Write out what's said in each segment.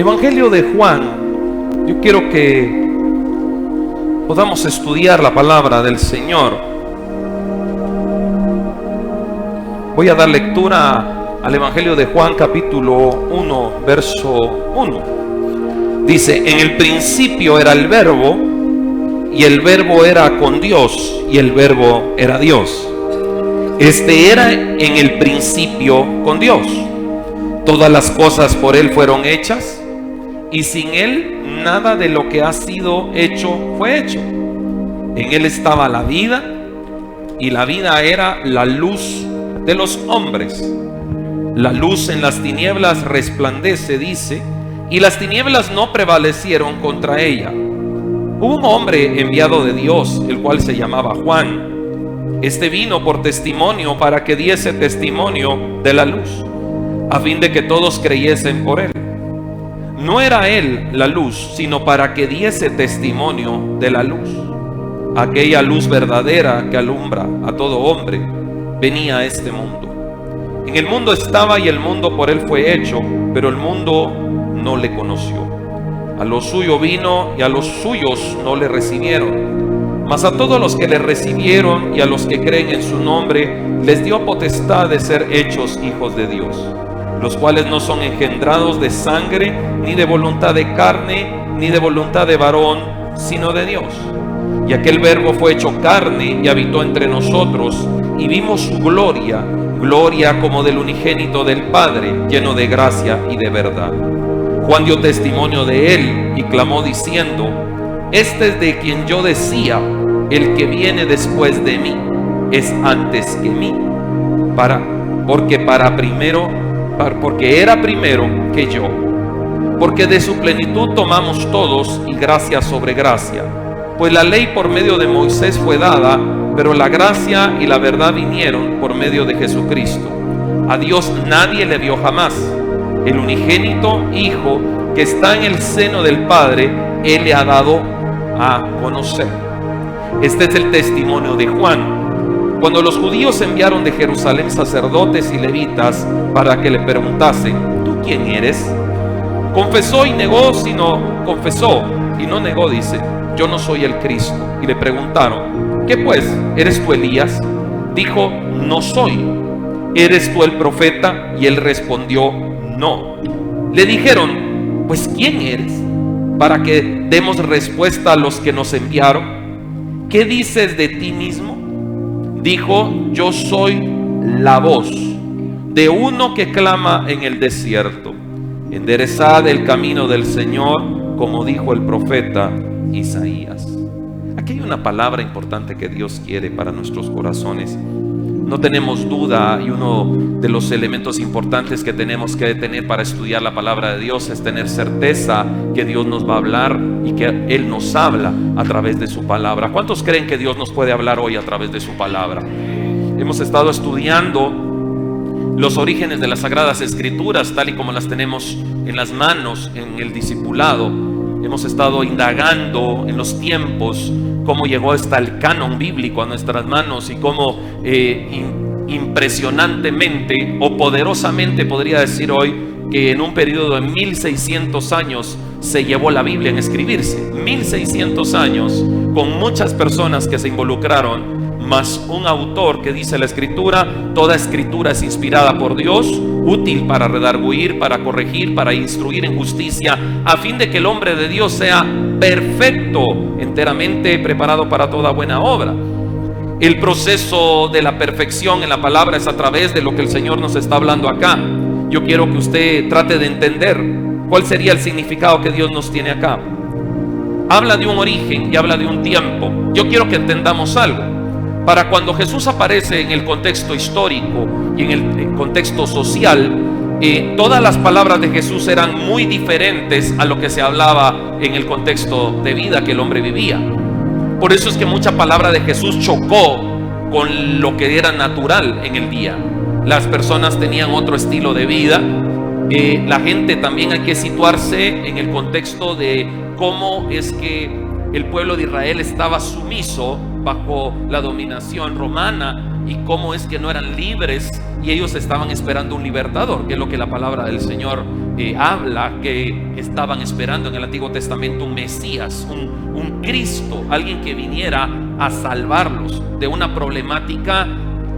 Evangelio de Juan. Yo quiero que podamos estudiar la palabra del Señor. Voy a dar lectura al Evangelio de Juan, capítulo 1, verso 1. Dice: en el principio era el Verbo, y el Verbo era con Dios, y el Verbo era Dios. Este era en el principio con Dios. Todas las cosas por Él fueron hechas, y sin Él nada de lo que ha sido hecho fue hecho. En Él estaba la vida, y la vida era la luz de los hombres. La luz en las tinieblas resplandece, dice, y las tinieblas no prevalecieron contra ella. Hubo un hombre enviado de Dios, el cual se llamaba Juan. Este vino por testimonio, para que diese testimonio de la luz, a fin de que todos creyesen por él. No era él la luz, sino para que diese testimonio de la luz. Aquella luz verdadera que alumbra a todo hombre venía a este mundo. En el mundo estaba, y el mundo por él fue hecho, pero el mundo no le conoció. A lo suyo vino, y a los suyos no le recibieron. Mas a todos los que le recibieron y a los que creen en su nombre, les dio potestad de ser hechos hijos de Dios, los cuales no son engendrados de sangre, ni de voluntad de carne, ni de voluntad de varón, sino de Dios. Y aquel Verbo fue hecho carne y habitó entre nosotros, y vimos su gloria, gloria como del unigénito del Padre, lleno de gracia y de verdad. Juan dio testimonio de él y clamó diciendo: este es de quien yo decía, el que viene después de mí es antes que mí, porque era primero que yo. Porque de su plenitud tomamos todos, y gracia sobre gracia. Pues la ley por medio de Moisés fue dada, pero la gracia y la verdad vinieron por medio de Jesucristo. A Dios nadie le vio jamás. El unigénito Hijo que está en el seno del Padre, Él le ha dado a conocer. Este es el testimonio de Juan. Cuando los judíos enviaron de Jerusalén sacerdotes y levitas para que le preguntasen: ¿tú quién eres? Confesó y negó, confesó y no negó, dice: yo no soy el Cristo. Y le preguntaron: ¿qué pues? ¿Eres tú Elías? Dijo: no soy. ¿Eres tú el profeta? Y él respondió: no. Le dijeron: pues ¿quién eres? Para que demos respuesta a los que nos enviaron. ¿Qué dices de ti mismo? Dijo: yo soy la voz de uno que clama en el desierto: enderezad el camino del Señor, como dijo el profeta Isaías. Aquí hay una palabra importante que Dios quiere para nuestros corazones. No tenemos duda, y uno de los elementos importantes que tenemos que tener para estudiar la palabra de Dios es tener certeza que Dios nos va a hablar y que Él nos habla a través de su palabra. ¿Cuántos creen que Dios nos puede hablar hoy a través de su palabra? Hemos estado estudiando los orígenes de las Sagradas Escrituras, tal y como las tenemos en las manos en el discipulado. Hemos estado indagando en los tiempos cómo llegó hasta el canon bíblico a nuestras manos, y cómo impresionantemente o poderosamente, podría decir hoy, que en un periodo de 1600 años se llevó la Biblia en escribirse. 1600 años con muchas personas que se involucraron, más un autor que dice la Escritura: toda Escritura es inspirada por Dios, útil para redarguir, para corregir, para instruir en justicia, a fin de que el hombre de Dios sea perfecto, enteramente preparado para toda buena obra. El proceso de la perfección en la palabra es a través de lo que el Señor nos está hablando acá. Yo quiero que usted trate de entender cuál sería el significado que Dios nos tiene acá. Habla de un origen y habla de un tiempo. Yo quiero que entendamos algo. Para cuando Jesús aparece en el contexto histórico y en el contexto social, todas las palabras de Jesús eran muy diferentes a lo que se hablaba en el contexto de vida que el hombre vivía. Por eso es que mucha palabra de Jesús chocó con lo que era natural en el día. Las personas tenían otro estilo de vida. La gente también, hay que situarse en el contexto de cómo es que el pueblo de Israel estaba sumiso bajo la dominación romana. y cómo es que no eran libres y ellos estaban esperando un libertador, que es lo que la palabra del Señor habla, que estaban esperando en el Antiguo Testamento un Mesías, un Cristo, alguien que viniera a salvarlos de una problemática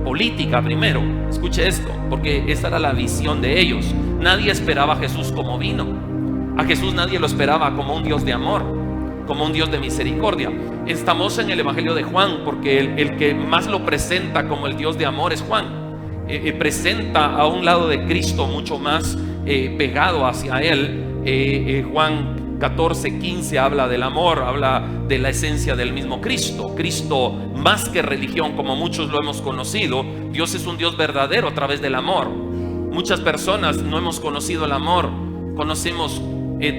política primero. Escuche esto, porque esa era la visión de ellos. Nadie esperaba a Jesús como vino. A Jesús nadie lo esperaba como un Dios de amor, como un Dios de misericordia. Estamos en el Evangelio de Juan porque el que más lo presenta como el Dios de amor es Juan. Presenta a un lado de Cristo mucho más pegado hacia él. Juan 14:15 habla del amor, habla de la esencia del mismo Cristo. Cristo, más que religión como muchos lo hemos conocido, Dios es un Dios verdadero a través del amor. Muchas personas no hemos conocido el amor, conocemos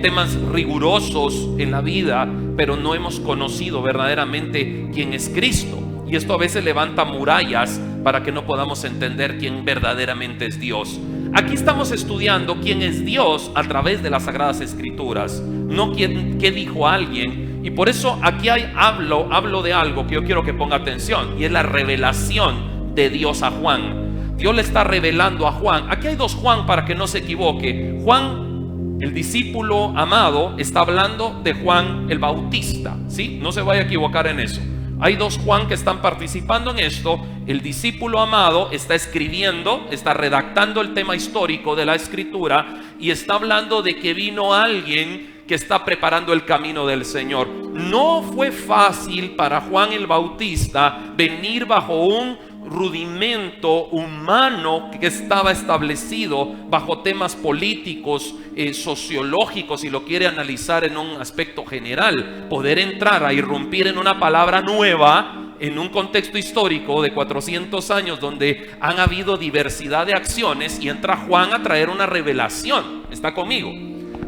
temas rigurosos en la vida, pero no hemos conocido verdaderamente quién es Cristo. Y esto a veces levanta murallas para que no podamos entender quién verdaderamente es Dios. Aquí estamos estudiando quién es Dios a través de las Sagradas Escrituras, no qué dijo alguien. Y por eso aquí hablo de algo que yo quiero que ponga atención, y es la revelación de Dios a Juan. Dios le está revelando a Juan. Aquí hay dos Juan para que no se equivoque. Juan, el discípulo amado, está hablando de Juan el Bautista, ¿sí? No se vaya a equivocar en eso. Hay dos Juan que están participando en esto. El discípulo amado está escribiendo, está redactando el tema histórico de la Escritura y está hablando de que vino alguien que está preparando el camino del Señor. No fue fácil para Juan el Bautista venir bajo un rudimento humano que estaba establecido bajo temas políticos, sociológicos, si lo quiere analizar en un aspecto general. Poder entrar a irrumpir en una palabra nueva en un contexto histórico de 400 años donde han habido diversidad de acciones, y entra Juan a traer una revelación. ¿Está conmigo?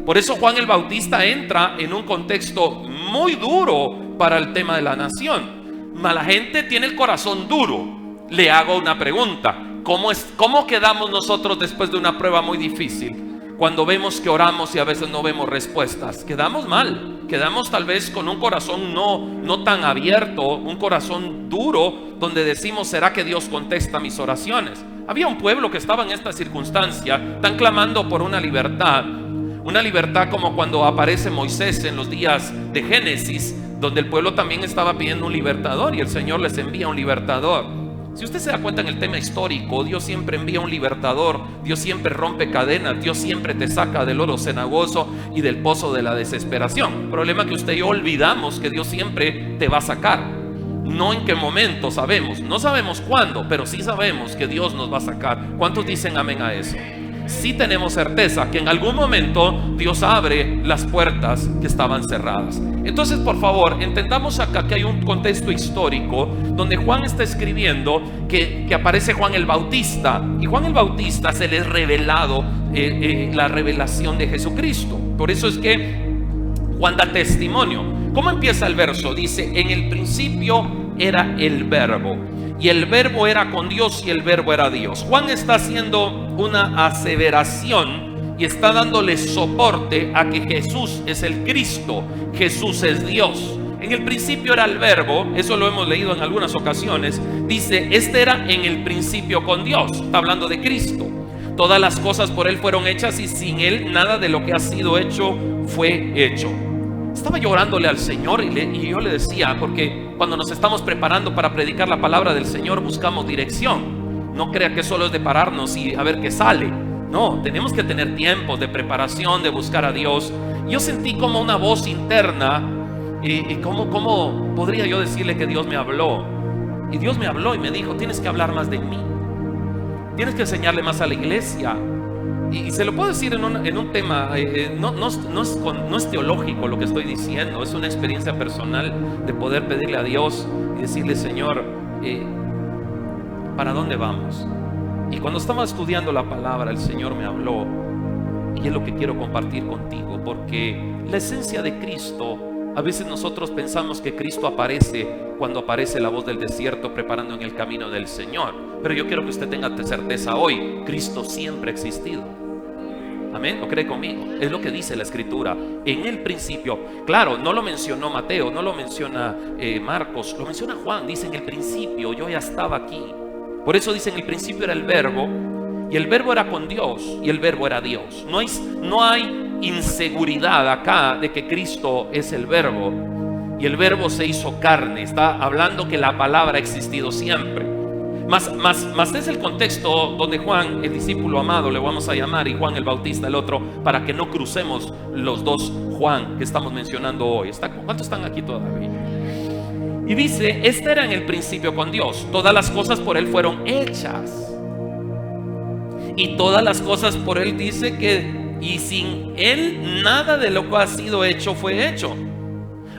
Por eso Juan el Bautista entra en un contexto muy duro para el tema de la nación. La gente tiene el corazón duro. Le hago una pregunta: ¿cómo quedamos nosotros después de una prueba muy difícil? Cuando vemos que oramos y a veces no vemos respuestas, quedamos mal, quedamos tal vez con un corazón no tan abierto, un corazón duro, donde decimos: ¿será que Dios contesta mis oraciones? Había un pueblo que estaba en esta circunstancia, están clamando por una libertad como cuando aparece Moisés en los días de Génesis, donde el pueblo también estaba pidiendo un libertador y el Señor les envía un libertador. Si usted se da cuenta en el tema histórico, Dios siempre envía un libertador, Dios siempre rompe cadenas, Dios siempre te saca del lodo cenagoso y del pozo de la desesperación. El problema es que usted y yo olvidamos que Dios siempre te va a sacar. No en qué momento sabemos, no sabemos cuándo, pero sí sabemos que Dios nos va a sacar. ¿Cuántos dicen amén a eso? Sí tenemos certeza que en algún momento Dios abre las puertas que estaban cerradas. Entonces, por favor, entendamos acá que hay un contexto histórico donde Juan está escribiendo que aparece Juan el Bautista, y Juan el Bautista se le es revelado la revelación de Jesucristo. Por eso es que Juan da testimonio. ¿Cómo empieza el verso? Dice: en el principio era el verbo, y el verbo era con Dios, y el verbo era Dios. Juan está haciendo una aseveración y está dándole soporte a que Jesús es el Cristo, Jesús es Dios. En el principio era el verbo, eso lo hemos leído en algunas ocasiones. Dice: este era en el principio con Dios. Está hablando de Cristo. Todas las cosas por Él fueron hechas, y sin Él nada de lo que ha sido hecho fue hecho. Estaba llorándole al Señor y yo le decía, porque cuando nos estamos preparando para predicar la palabra del Señor buscamos dirección. No crea que solo es de pararnos y a ver qué sale. No, tenemos que tener tiempos de preparación, de buscar a Dios. Yo sentí como una voz interna, y ¿cómo podría yo decirle que Dios me habló? Y Dios me habló y me dijo: tienes que hablar más de mí, tienes que enseñarle más a la iglesia. Y se lo puedo decir en un tema, no es teológico lo que estoy diciendo, es una experiencia personal de poder pedirle a Dios y decirle: Señor, ¿para dónde vamos? Y cuando estaba estudiando la palabra, el Señor me habló, y es lo que quiero compartir contigo, porque la esencia de Cristo, a veces nosotros pensamos que Cristo aparece cuando aparece la voz del desierto preparando en el camino del Señor, pero yo quiero que usted tenga certeza hoy: Cristo siempre ha existido. Amén, ¿lo cree conmigo? Es lo que dice la Escritura. En el principio, claro, no lo mencionó Mateo, no lo menciona Marcos, lo menciona Juan. Dice: en el principio yo ya estaba aquí. Por eso dice: en el principio era el verbo, y el verbo era con Dios, y el verbo era Dios. No hay inseguridad acá de que Cristo es el verbo, y el verbo se hizo carne. Está hablando que la palabra ha existido siempre. Más es el contexto donde Juan, el discípulo amado, le vamos a llamar, y Juan el Bautista el otro, para que no crucemos los dos Juan que estamos mencionando hoy. ¿Cuántos están aquí todavía? Y dice: este era en el principio con Dios. Todas las cosas por Él fueron hechas, y todas las cosas por Él, dice que, y sin Él nada de lo que ha sido hecho fue hecho.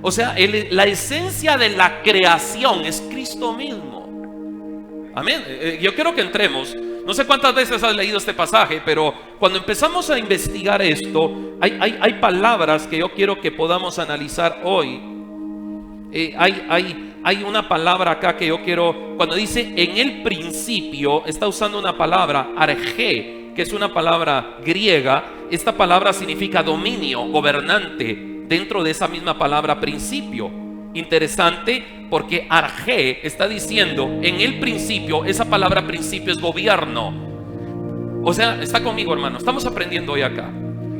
O sea, la esencia de la creación es Cristo mismo. Amén. Yo quiero que entremos. No sé cuántas veces has leído este pasaje, pero cuando empezamos a investigar esto, hay palabras que yo quiero que podamos analizar hoy. Hay una palabra acá que yo quiero, cuando dice en el principio, está usando una palabra, arjé, que es una palabra griega. Esta palabra significa dominio, gobernante, dentro de esa misma palabra principio. Interesante, porque arjé está diciendo en el principio. Esa palabra principio es gobierno. O sea, está conmigo, hermano, estamos aprendiendo hoy acá.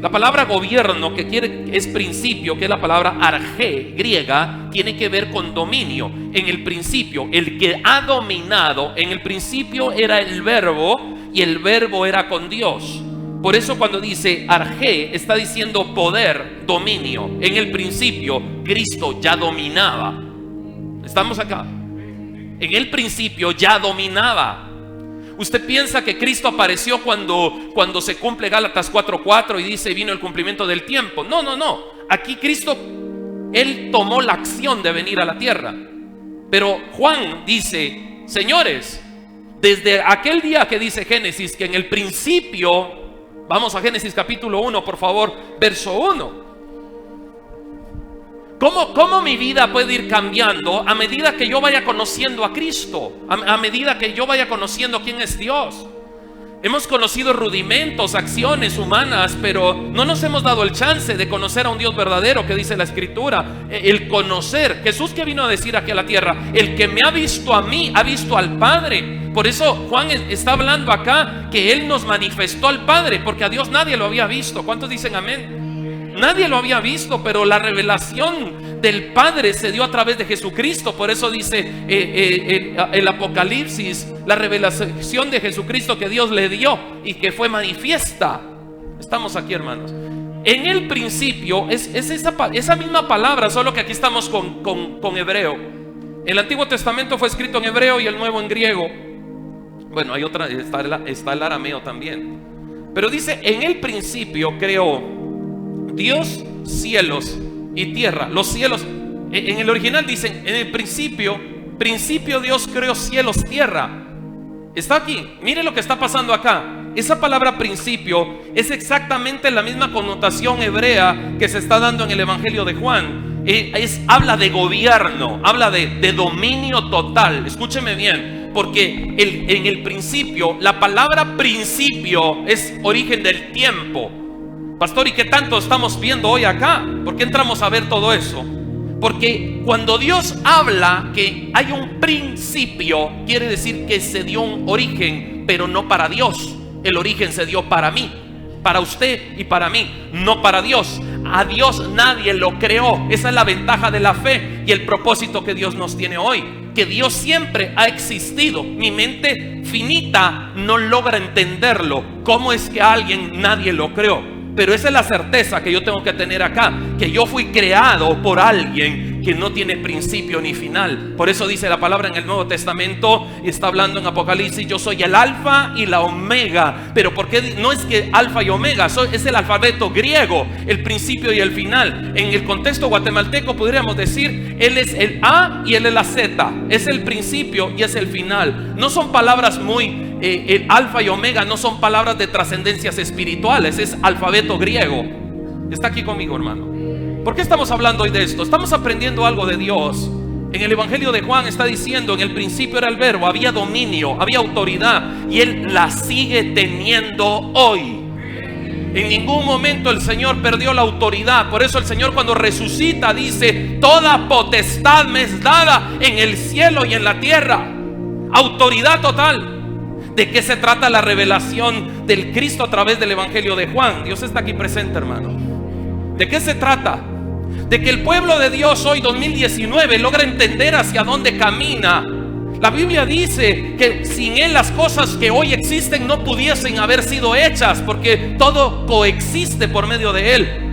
La palabra gobierno, que es principio, que es la palabra arjé griega, tiene que ver con dominio. En el principio, el que ha dominado, en el principio era el verbo, y el verbo era con Dios. Por eso cuando dice arjé, está diciendo poder, dominio. En el principio, Cristo ya dominaba. ¿Estamos acá? En el principio ya dominaba. ¿Usted piensa que Cristo apareció cuando se cumple Gálatas 4:4 y dice vino el cumplimiento del tiempo? No. Aquí Cristo, Él tomó la acción de venir a la tierra. Pero Juan dice: señores, desde aquel día que dice Génesis, que en el principio, vamos a Génesis capítulo 1, por favor, verso 1. ¿Cómo mi vida puede ir cambiando a medida que yo vaya conociendo a Cristo? A medida que yo vaya conociendo quién es Dios. Hemos conocido rudimentos, acciones humanas, pero no nos hemos dado el chance de conocer a un Dios verdadero, que dice la Escritura. El conocer, Jesús que vino a decir aquí a la tierra: el que me ha visto a mí, ha visto al Padre. Por eso Juan está hablando acá que Él nos manifestó al Padre, porque a Dios nadie lo había visto. ¿Cuántos dicen amén? Nadie lo había visto, pero la revelación del Padre se dio a través de Jesucristo. Por eso dice el Apocalipsis, la revelación de Jesucristo que Dios le dio y que fue manifiesta. Estamos aquí, hermanos. En el principio es esa misma palabra, solo que aquí estamos con hebreo. El Antiguo Testamento fue escrito en hebreo y el Nuevo en griego. Bueno, hay otra, está el arameo también. Pero dice: en el principio creó Dios cielos y tierra. Los cielos, en el original dicen: en el principio Dios creó cielos, tierra. Está aquí, mire lo que está pasando acá. Esa palabra principio es exactamente la misma connotación hebrea que se está dando en el Evangelio de Juan. Habla de gobierno, habla de dominio total. Escúcheme bien, porque en el principio, la palabra principio es origen del tiempo. Pastor, ¿y qué tanto estamos viendo hoy acá? ¿Por qué entramos a ver todo eso? Porque cuando Dios habla que hay un principio, quiere decir que se dio un origen, pero no para Dios. El origen se dio para mí, para usted y para mí, no para Dios. A Dios nadie lo creó. Esa es la ventaja de la fe y el propósito que Dios nos tiene hoy. Que Dios siempre ha existido. Mi mente finita no logra entenderlo. ¿Cómo es que nadie lo creó? Pero esa es la certeza que yo tengo que tener acá, que yo fui creado por alguien que no tiene principio ni final. Por eso dice la palabra en el Nuevo Testamento, y está hablando en Apocalipsis: yo soy el alfa y la omega. Pero ¿por qué? No es que alfa y omega, es el alfabeto griego, el principio y el final. En el contexto guatemalteco podríamos decir: Él es el A y Él es la Z. Es el principio y es el final. No son palabras muy... el alfa y omega no son palabras de trascendencias espirituales, es alfabeto griego. Está aquí conmigo, hermano. ¿Por qué estamos hablando hoy de esto? Estamos aprendiendo algo de Dios. En el Evangelio de Juan está diciendo: en el principio era el verbo, había dominio, había autoridad, y Él la sigue teniendo hoy. En ningún momento el Señor perdió la autoridad. Por eso el Señor, cuando resucita, dice: toda potestad me es dada en el cielo y en la tierra. Autoridad total. ¿De qué se trata la revelación del Cristo a través del Evangelio de Juan? Dios está aquí presente, hermano. ¿De qué se trata? De que el pueblo de Dios hoy 2019 logra entender hacia dónde camina. La Biblia dice que sin Él las cosas que hoy existen no pudiesen haber sido hechas, porque todo coexiste por medio de Él.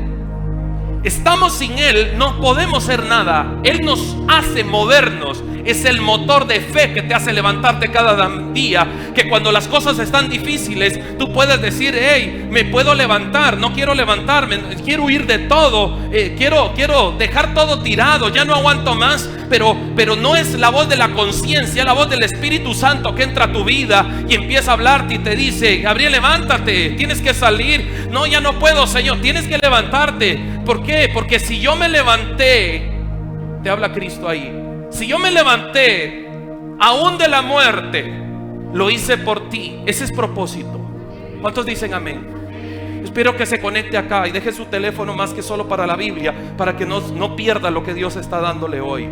Estamos sin Él, no podemos hacer nada. Él nos hace movernos. Es el motor de fe que te hace levantarte cada día. Que cuando las cosas están difíciles, tú puedes decir: hey, me puedo levantar, no quiero levantarme, quiero huir de todo, quiero dejar todo tirado, ya no aguanto más. Pero no es la voz de la conciencia, es la voz del Espíritu Santo que entra a tu vida y empieza a hablarte y te dice: Gabriel, levántate, tienes que salir. No, ya no puedo, Señor, tienes que levantarte. ¿Por qué? Porque si yo me levanté, te habla Cristo ahí, si yo me levanté aún de la muerte, lo hice por ti. Ese es propósito. ¿Cuántos dicen amén? Espero que se conecte acá y deje su teléfono más que solo para la Biblia, para que no pierda lo que Dios está dándole hoy.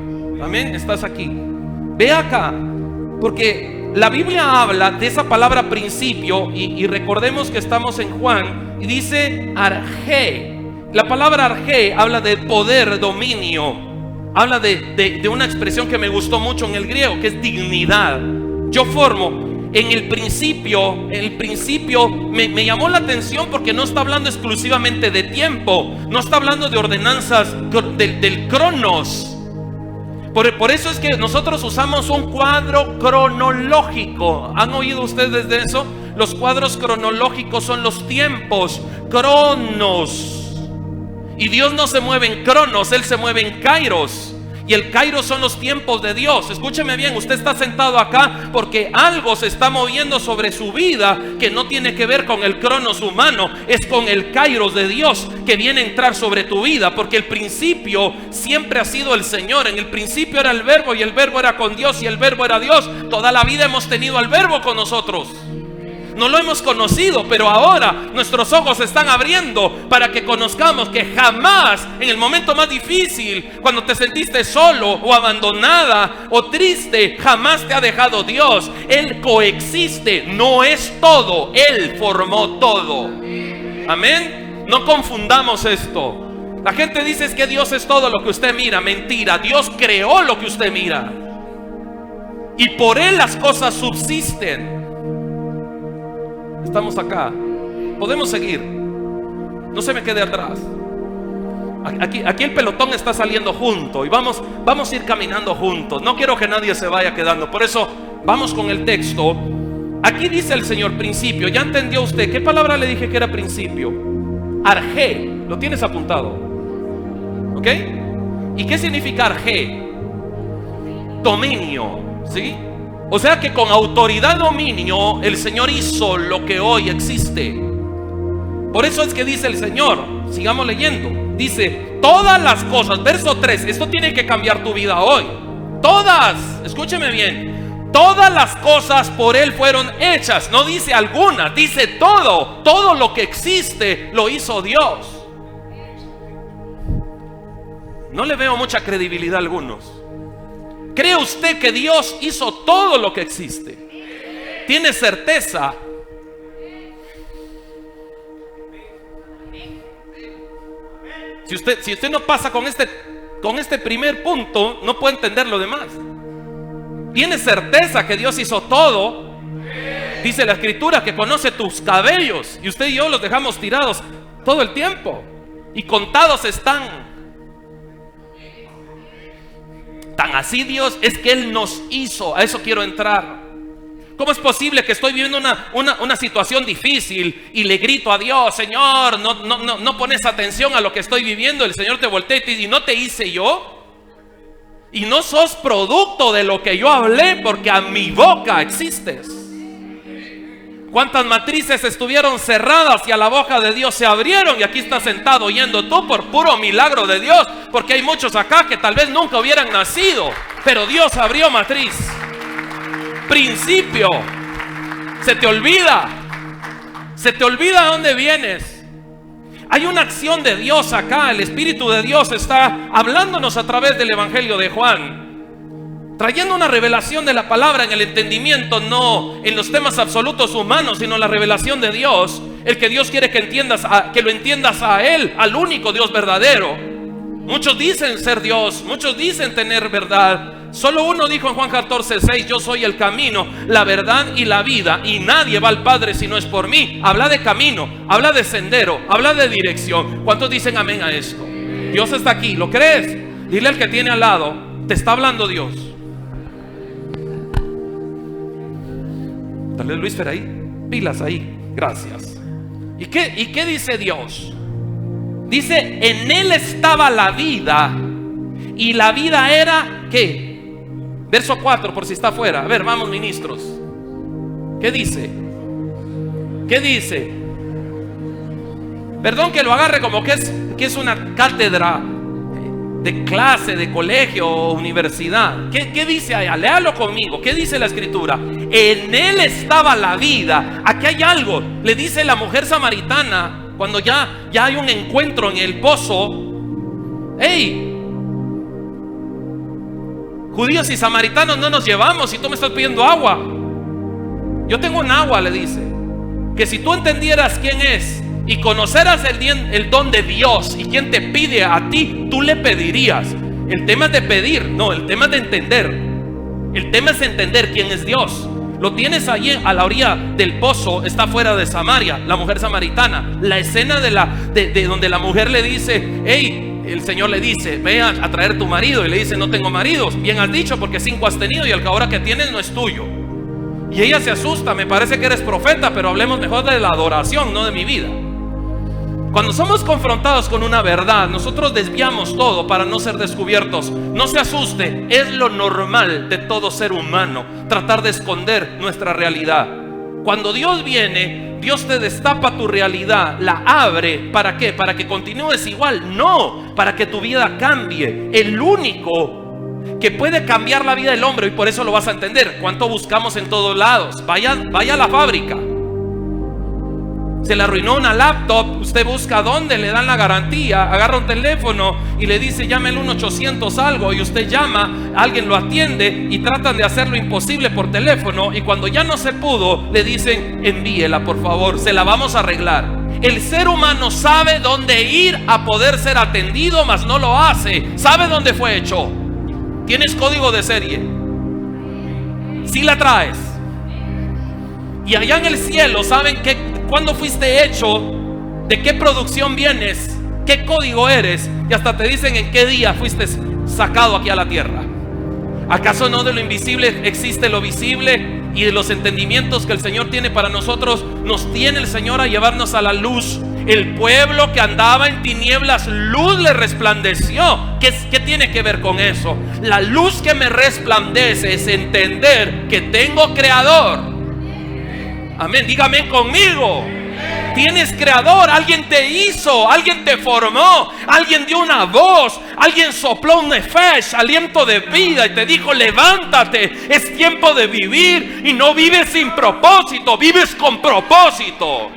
Amén, estás aquí. Ve acá, porque la Biblia habla de esa palabra principio, y recordemos que estamos en Juan, y dice arjé. La palabra arjé habla de poder, dominio. Habla de una expresión que me gustó mucho en el griego, que es dignidad. Yo formo en el principio me llamó la atención porque no está hablando exclusivamente de tiempo, no está hablando de ordenanzas del cronos. Por eso es que nosotros usamos un cuadro cronológico. ¿Han oído ustedes de eso? Los cuadros cronológicos son los tiempos, cronos. Y Dios no se mueve en cronos, Él se mueve en kairos. Y el kairos son los tiempos de Dios. Escúcheme bien, usted está sentado acá porque algo se está moviendo sobre su vida que no tiene que ver con el cronos humano, es con el kairos de Dios que viene a entrar sobre tu vida. Porque el principio siempre ha sido el Señor. En el principio era el verbo, y el verbo era con Dios, y el verbo era Dios. Toda la vida hemos tenido al verbo con nosotros. No lo hemos conocido, pero ahora nuestros ojos se están abriendo para que conozcamos que jamás, en el momento más difícil, cuando te sentiste solo o abandonada o triste, jamás te ha dejado Dios. Él coexiste, no es todo, Él formó todo. Amén. No confundamos esto. La gente dice: es que Dios es todo lo que usted mira. Mentira, Dios creó lo que usted mira, y por Él las cosas subsisten. Estamos acá, podemos seguir, no se me quede atrás. Aquí el pelotón está saliendo junto y vamos a ir caminando juntos. No quiero que nadie se vaya quedando. Por eso vamos con el texto. Aquí dice el Señor principio. ¿Ya entendió usted qué palabra le dije que era principio? Arjé, lo tienes apuntado, ¿ok? ¿Y qué significa arjé? Dominio, ¿sí? O sea que con autoridad, dominio, el Señor hizo lo que hoy existe. Por eso es que dice el Señor, sigamos leyendo, dice: todas las cosas, verso 3, esto tiene que cambiar tu vida hoy. Todas, escúcheme bien, todas las cosas por Él fueron hechas. No dice algunas, dice todo lo que existe lo hizo Dios. No le veo mucha credibilidad a algunos. ¿Cree usted que Dios hizo todo lo que existe? ¿Tiene certeza? Si usted no pasa con este primer punto, no puede entender lo demás. ¿Tiene certeza que Dios hizo todo? Dice la Escritura que conoce tus cabellos, y usted y yo los dejamos tirados todo el tiempo, y contados están. Tan así Dios es que Él nos hizo. A eso quiero entrar. ¿Cómo es posible que estoy viviendo una situación difícil y le grito a Dios: Señor, no pones atención a lo que estoy viviendo? El Señor te voltea y te dice: ¿y no te hice yo? Y no sos producto de lo que yo hablé, porque a mi boca existes. ¿Cuántas matrices estuvieron cerradas y a la boca de Dios se abrieron? Y aquí estás sentado oyendo tú por puro milagro de Dios. Porque hay muchos acá que tal vez nunca hubieran nacido, pero Dios abrió matriz. Principio. Se te olvida a dónde vienes. Hay una acción de Dios acá. El Espíritu de Dios está hablándonos a través del Evangelio de Juan. trayendo una revelación de la palabra en el entendimiento, no en los temas absolutos humanos, sino la revelación de Dios. El que Dios quiere que entiendas, que lo entiendas a Él, al único Dios verdadero. Muchos dicen ser Dios, muchos dicen tener verdad. Solo uno dijo en Juan 14:6: yo soy el camino, la verdad y la vida, y nadie va al Padre si no es por mí. Habla de camino, habla de sendero, habla de dirección. ¿Cuántos dicen amén a esto? Dios está aquí, ¿lo crees? Dile al que tiene al lado: te está hablando Dios. Tal vez Luis Fer ahí, pilas ahí, gracias. ¿Y qué dice Dios? Dice: en Él estaba la vida, y la vida era ¿qué? Verso 4, por si está afuera. A ver, vamos, ministros. ¿Qué dice? ¿Qué dice? Perdón que lo agarre como que es una cátedra de clase, de colegio o universidad. ¿Qué dice allá? Léalo conmigo. ¿Qué dice la escritura? En Él estaba la vida. Aquí hay algo. Le dice la mujer samaritana cuando ya hay un encuentro en el pozo: hey, judíos y samaritanos no nos llevamos si tú me estás pidiendo agua. Yo tengo un agua, le dice, que si tú entendieras quién es y conoceras el don de Dios y quién te pide a ti, tú le pedirías. El tema es de pedir, no, el tema es de entender. El tema es entender quién es Dios. Lo tienes allí a la orilla del pozo, está fuera de Samaria, la mujer samaritana. La escena de donde la mujer le dice: hey, el Señor le dice: ve a traer tu marido. Y le dice: no tengo maridos. Bien has dicho, porque 5 has tenido y el que ahora que tienes no es tuyo. Y ella se asusta: me parece que eres profeta, pero hablemos mejor de la adoración, no de mi vida. Cuando somos confrontados con una verdad, nosotros desviamos todo para no ser descubiertos. No se asuste, es lo normal de todo ser humano, tratar de esconder nuestra realidad. Cuando Dios viene, Dios te destapa tu realidad, la abre. ¿Para qué? ¿Para que continúes igual? No, para que tu vida cambie. El único que puede cambiar la vida del hombre, y por eso lo vas a entender. ¿Cuánto buscamos en todos lados? Vaya a la fábrica. Se le arruinó una laptop, usted busca dónde le dan la garantía, agarra un teléfono y le dice: llame al 1-800 algo, y usted llama, alguien lo atiende y tratan de hacer lo imposible por teléfono, y cuando ya no se pudo, le dicen: envíela por favor, se la vamos a arreglar. El ser humano sabe dónde ir a poder ser atendido, mas no lo hace. Sabe dónde fue hecho. Tienes código de serie, si la traes, y allá en el cielo saben cuándo fuiste hecho, de qué producción vienes, qué código eres, y hasta te dicen en qué día fuiste sacado aquí a la tierra. ¿Acaso no de lo invisible existe lo visible? Y de los entendimientos que el Señor tiene para nosotros, nos tiene el Señor a llevarnos a la luz. El pueblo que andaba en tinieblas, luz le resplandeció. ¿Qué tiene que ver con eso? La luz que me resplandece es entender que tengo creador. Amén, dígame conmigo. Tienes creador, alguien te hizo, alguien te formó, alguien dio una voz, alguien sopló un nefesh, aliento de vida, y te dijo: levántate, es tiempo de vivir. Y no vives sin propósito, vives con propósito.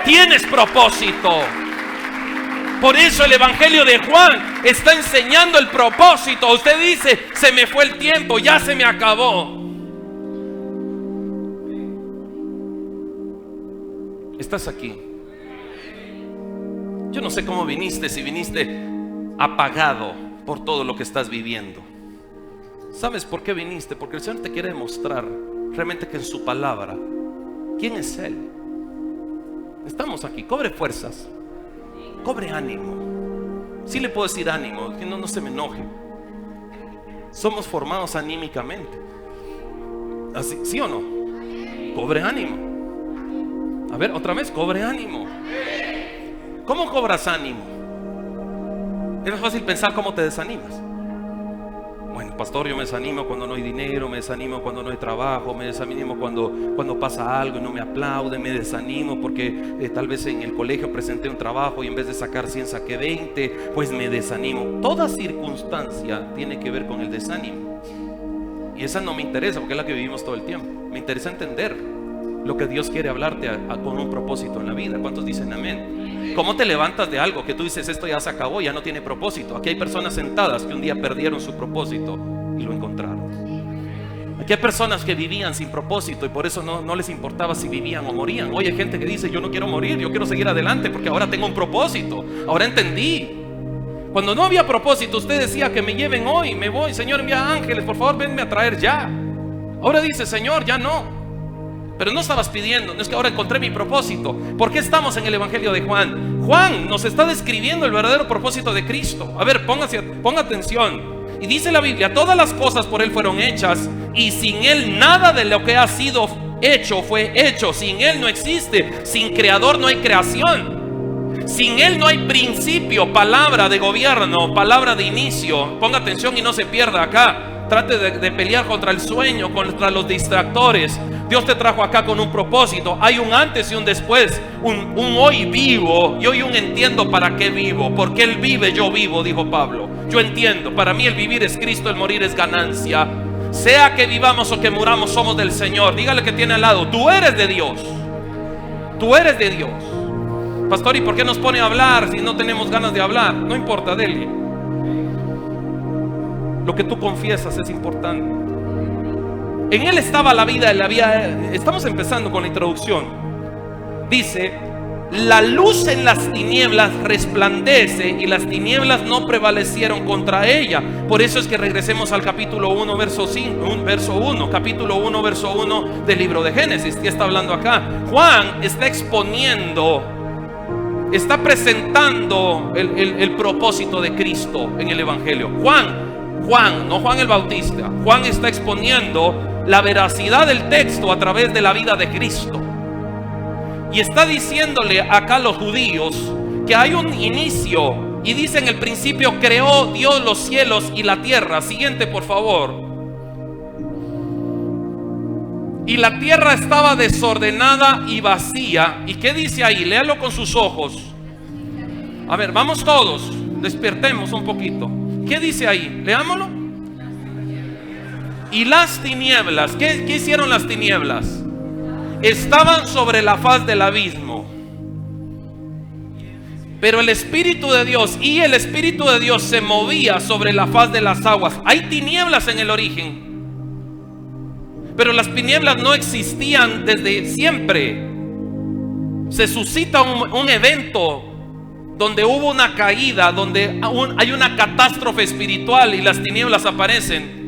Tienes propósito. Por eso el Evangelio de Juan está enseñando el propósito. Usted dice: se me fue el tiempo, ya se me acabó. Estás aquí. Yo no sé cómo viniste, si viniste apagado por todo lo que estás viviendo. ¿Sabes por qué viniste? Porque el Señor te quiere demostrar realmente que en su palabra, ¿quién es Él? Estamos aquí, cobre fuerzas, cobre ánimo. Sí le puedo decir ánimo, que no se me enoje. Somos formados anímicamente. ¿Así, sí o no? Cobre ánimo. A ver, otra vez, cobre ánimo. ¿Cómo cobras ánimo? Es fácil pensar cómo te desanimas. Bueno, pastor, yo me desanimo cuando no hay dinero, me desanimo cuando no hay trabajo, me desanimo cuando pasa algo y no me aplauden, me desanimo porque tal vez en el colegio presenté un trabajo y en vez de sacar 100 saqué 20, pues me desanimo. Toda circunstancia tiene que ver con el desánimo. Y esa no me interesa porque es la que vivimos todo el tiempo. Me interesa entender lo que Dios quiere hablarte con un propósito en la vida. ¿Cuántos dicen amén? ¿Cómo te levantas de algo que tú dices: esto ya se acabó, ya no tiene propósito? Aquí hay personas sentadas que un día perdieron su propósito y lo encontraron. Aquí hay personas que vivían sin propósito y por eso no les importaba si vivían o morían. Hoy hay gente que dice: yo no quiero morir, yo quiero seguir adelante porque ahora tengo un propósito, ahora entendí. Cuando no había propósito, usted decía: que me lleven hoy, me voy, Señor, envía ángeles, por favor, venme a traer ya. Ahora dice: Señor, ya no. Pero no estabas pidiendo, no es que ahora encontré mi propósito. ¿Por qué estamos en el Evangelio de Juan? Juan nos está describiendo el verdadero propósito de Cristo. A ver, ponga atención. Y dice la Biblia: todas las cosas por Él fueron hechas, y sin Él nada de lo que ha sido hecho fue hecho. Sin Él no existe. Sin Creador no hay creación. Sin Él no hay principio, palabra de gobierno, palabra de inicio. Ponga atención y no se pierda acá. Trate de pelear contra el sueño, contra los distractores. Dios te trajo acá con un propósito. Hay un antes y un después, un hoy vivo y hoy un entiendo para qué vivo. Porque Él vive, yo vivo, dijo Pablo. Yo entiendo, para mí el vivir es Cristo, el morir es ganancia. Sea que vivamos o que muramos, somos del Señor. Dígale que tiene al lado: tú eres de Dios. Tú eres de Dios. Pastor, ¿y por qué nos pone a hablar si no tenemos ganas de hablar? No importa, dele. Lo que tú confiesas es importante. En Él estaba la vida, estamos empezando con la introducción. Dice: la luz en las tinieblas resplandece y las tinieblas no prevalecieron contra ella. Por eso es que regresemos al capítulo 1, verso 1, capítulo 1, verso 1 del libro de Génesis. ¿Qué está hablando acá? Juan está exponiendo, está presentando el propósito de Cristo en el Evangelio. Juan, no Juan el Bautista. Juan está exponiendo la veracidad del texto a través de la vida de Cristo. Y está diciéndole acá a los judíos que hay un inicio. Y dice: en el principio creó Dios los cielos y la tierra. Siguiente, por favor. Y la tierra estaba desordenada y vacía. ¿Y qué dice ahí? Léalo con sus ojos. A ver, vamos todos, despertemos un poquito. ¿Qué dice ahí? Leámoslo. Y las tinieblas, ¿qué hicieron las tinieblas? Estaban sobre la faz del abismo. Pero el Espíritu de Dios se movía sobre la faz de las aguas. Hay tinieblas en el origen, pero las tinieblas no existían desde siempre. Se suscita un evento donde hubo una caída, donde hay una catástrofe espiritual y las tinieblas aparecen.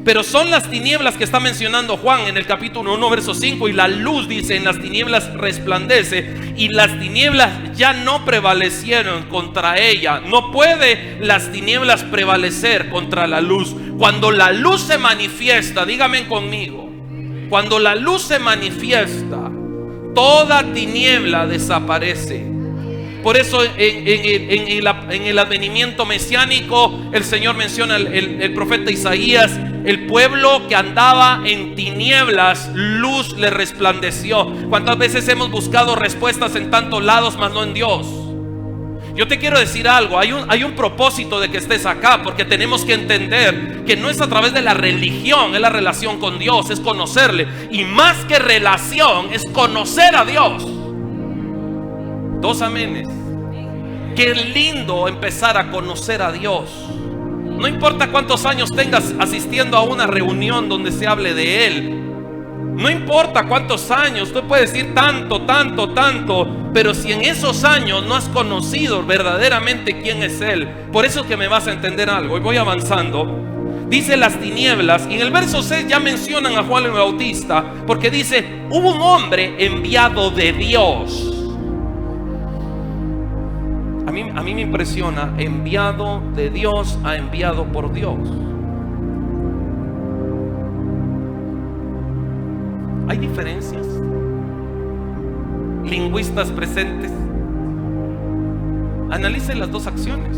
Pero son las tinieblas que está mencionando Juan en el capítulo 1, verso 5. Y la luz, dice: en las tinieblas resplandece, y las tinieblas ya no prevalecieron contra ella. No puede las tinieblas prevalecer contra la luz. Cuando la luz se manifiesta, dígame conmigo, cuando la luz se manifiesta, toda tiniebla desaparece. Por eso en el advenimiento mesiánico, el Señor menciona el profeta Isaías: el pueblo que andaba en tinieblas, luz le resplandeció. ¿Cuántas veces hemos buscado respuestas en tantos lados, mas no en Dios? Yo te quiero decir algo: hay un propósito de que estés acá, porque tenemos que entender que no es a través de la religión, es la relación con Dios, es conocerle. Y más que relación, es conocer a Dios. Dos amenes. Qué lindo empezar a conocer a Dios. No importa cuántos años tengas asistiendo a una reunión donde se hable de Él. No importa cuántos años, tú puedes decir tanto, pero si en esos años no has conocido verdaderamente quién es Él. Por eso es que me vas a entender algo. Y voy avanzando. Dice las tinieblas, y en el verso 6 ya mencionan a Juan el Bautista, porque dice: hubo un hombre enviado de Dios. A mí me impresiona: enviado de Dios a enviado por Dios. ¿Hay diferencias? Lingüistas presentes, analicen las dos acciones.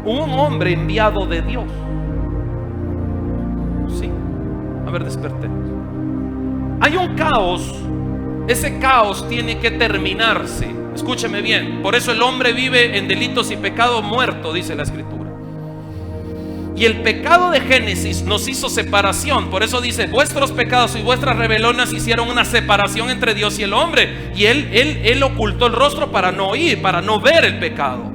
Un hombre enviado de Dios. Sí. A ver, despertemos. Hay un caos. Ese caos tiene que terminarse. Escúcheme bien. Por eso el hombre vive en delitos y pecado muerto, dice la Escritura. Y el pecado de Génesis nos hizo separación. Por eso dice: vuestros pecados y vuestras rebeliones hicieron una separación entre Dios y el hombre. Y él ocultó el rostro para no oír, para no ver el pecado.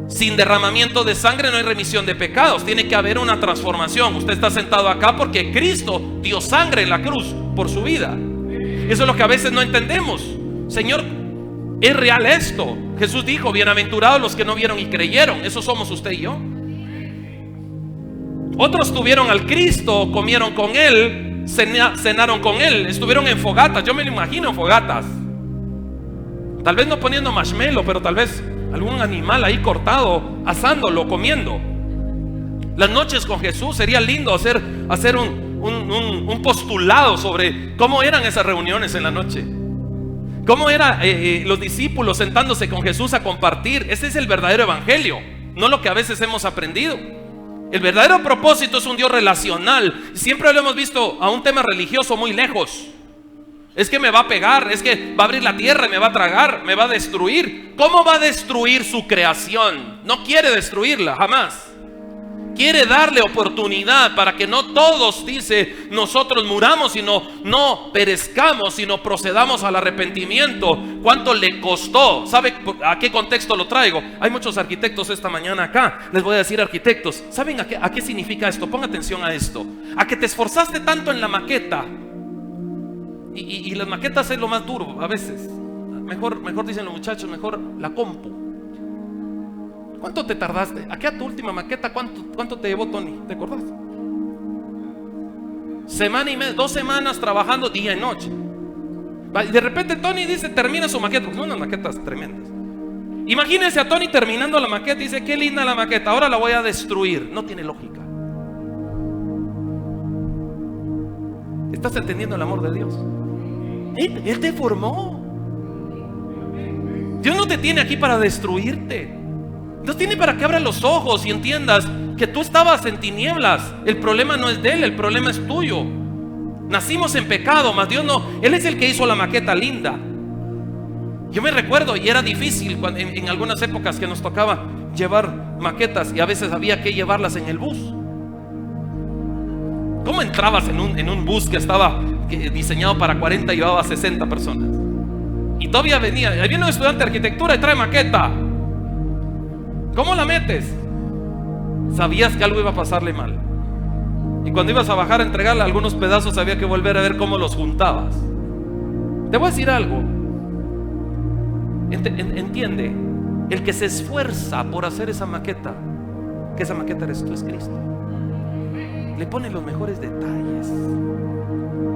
Sin derramamiento de sangre no hay remisión de pecados. Tiene que haber una transformación. Usted está sentado acá porque Cristo dio sangre en la cruz por su vida. Eso es lo que a veces no entendemos. Señor, ¿es real esto? Jesús dijo: bienaventurados los que no vieron y creyeron. Eso somos usted y yo. Otros tuvieron al Cristo, comieron con Él, cenaron con Él, estuvieron en fogatas. Yo me lo imagino en fogatas. Tal vez no poniendo marshmallow, pero tal vez algún animal ahí cortado, asándolo, comiendo. Las noches con Jesús, sería lindo hacer un postulado sobre cómo eran esas reuniones en la noche. Cómo eran los discípulos sentándose con Jesús a compartir. Ese es el verdadero evangelio, no lo que a veces hemos aprendido. El verdadero propósito es un Dios relacional. Siempre lo hemos visto a un tema religioso muy lejos. Es que me va a pegar, es que va a abrir la tierra y me va a tragar, me va a destruir. ¿Cómo va a destruir su creación? No quiere destruirla, jamás. Quiere darle oportunidad para que no todos, dice, nosotros muramos, sino no perezcamos, sino procedamos al arrepentimiento. ¿Cuánto le costó? ¿Sabe a qué contexto lo traigo? Hay muchos arquitectos esta mañana acá. Les voy a decir, arquitectos, ¿saben a qué significa esto? Ponga atención a esto. A que te esforzaste tanto en la maqueta. Y las maquetas es lo más duro a veces. Mejor dicen los muchachos, mejor la compu. ¿Cuánto te tardaste? Aquí a tu última maqueta, ¿cuánto te llevó, Tony? ¿Te acordás? Semana y media, 2 semanas trabajando día y noche. Y de repente Tony dice, termina su maqueta. Son unas maquetas tremendas. Imagínense a Tony terminando la maqueta y dice: qué linda la maqueta, ahora la voy a destruir. No tiene lógica. ¿Estás entendiendo el amor de Dios? Él te formó. Dios no te tiene aquí para destruirte. Dios tiene para que abras los ojos y entiendas que tú estabas en tinieblas. El problema no es de Él, el problema es tuyo. Nacimos en pecado, mas Dios no. Él es el que hizo la maqueta linda. Yo me recuerdo, y era difícil en algunas épocas que nos tocaba llevar maquetas, y a veces había que llevarlas en el bus. ¿Cómo entrabas en un bus que estaba diseñado para 40 y llevaba 60 personas? Y todavía viene un estudiante de arquitectura y trae maqueta. ¿Cómo la metes? Sabías que algo iba a pasarle mal. Y cuando ibas a bajar a entregarle algunos pedazos, había que volver a ver cómo los juntabas. Te voy a decir algo. Entiende, el que se esfuerza por hacer esa maqueta, que esa maqueta eres tú, es Cristo. Le pone los mejores detalles.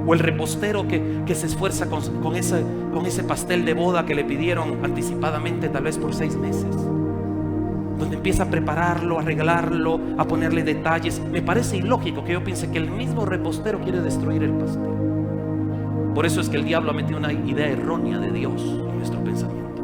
O el repostero que se esfuerza con ese pastel de boda que le pidieron anticipadamente, tal vez por 6 meses, donde empieza a prepararlo, a arreglarlo, a ponerle detalles. Me parece ilógico que yo piense que el mismo repostero quiere destruir el pastel. Por eso es que el diablo ha metido una idea errónea de Dios en nuestro pensamiento.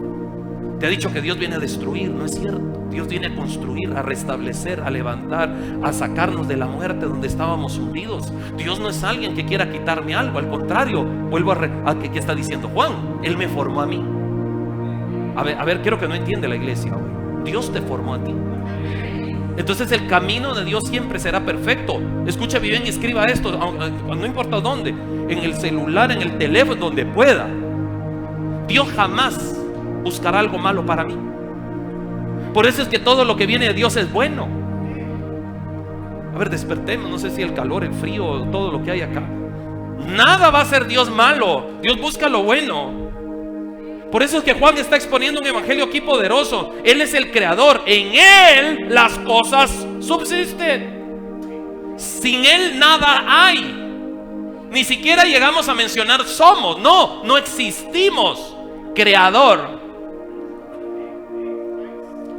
Te ha dicho que Dios viene a destruir. No es cierto. Dios viene a construir, a restablecer, a levantar, a sacarnos de la muerte donde estábamos hundidos. Dios no es alguien que quiera quitarme algo. Al contrario, vuelvo a ¿qué está diciendo Juan? Él me formó a mí. A ver, quiero que no entiende la iglesia hoy. Dios te formó a ti. Entonces el camino de Dios siempre será perfecto. Escucha bien y escriba esto, no importa dónde, en el celular, en el teléfono, donde pueda. Dios jamás buscará algo malo para mí. Por eso es que todo lo que viene de Dios es bueno. A ver, despertemos. No sé si el calor, el frío, todo lo que hay acá. Nada va a ser Dios malo. Dios busca lo bueno. Por eso es que Juan está exponiendo un evangelio aquí poderoso. Él es el creador. En Él las cosas subsisten. Sin Él nada hay. Ni siquiera llegamos a mencionar somos. No existimos. Creador.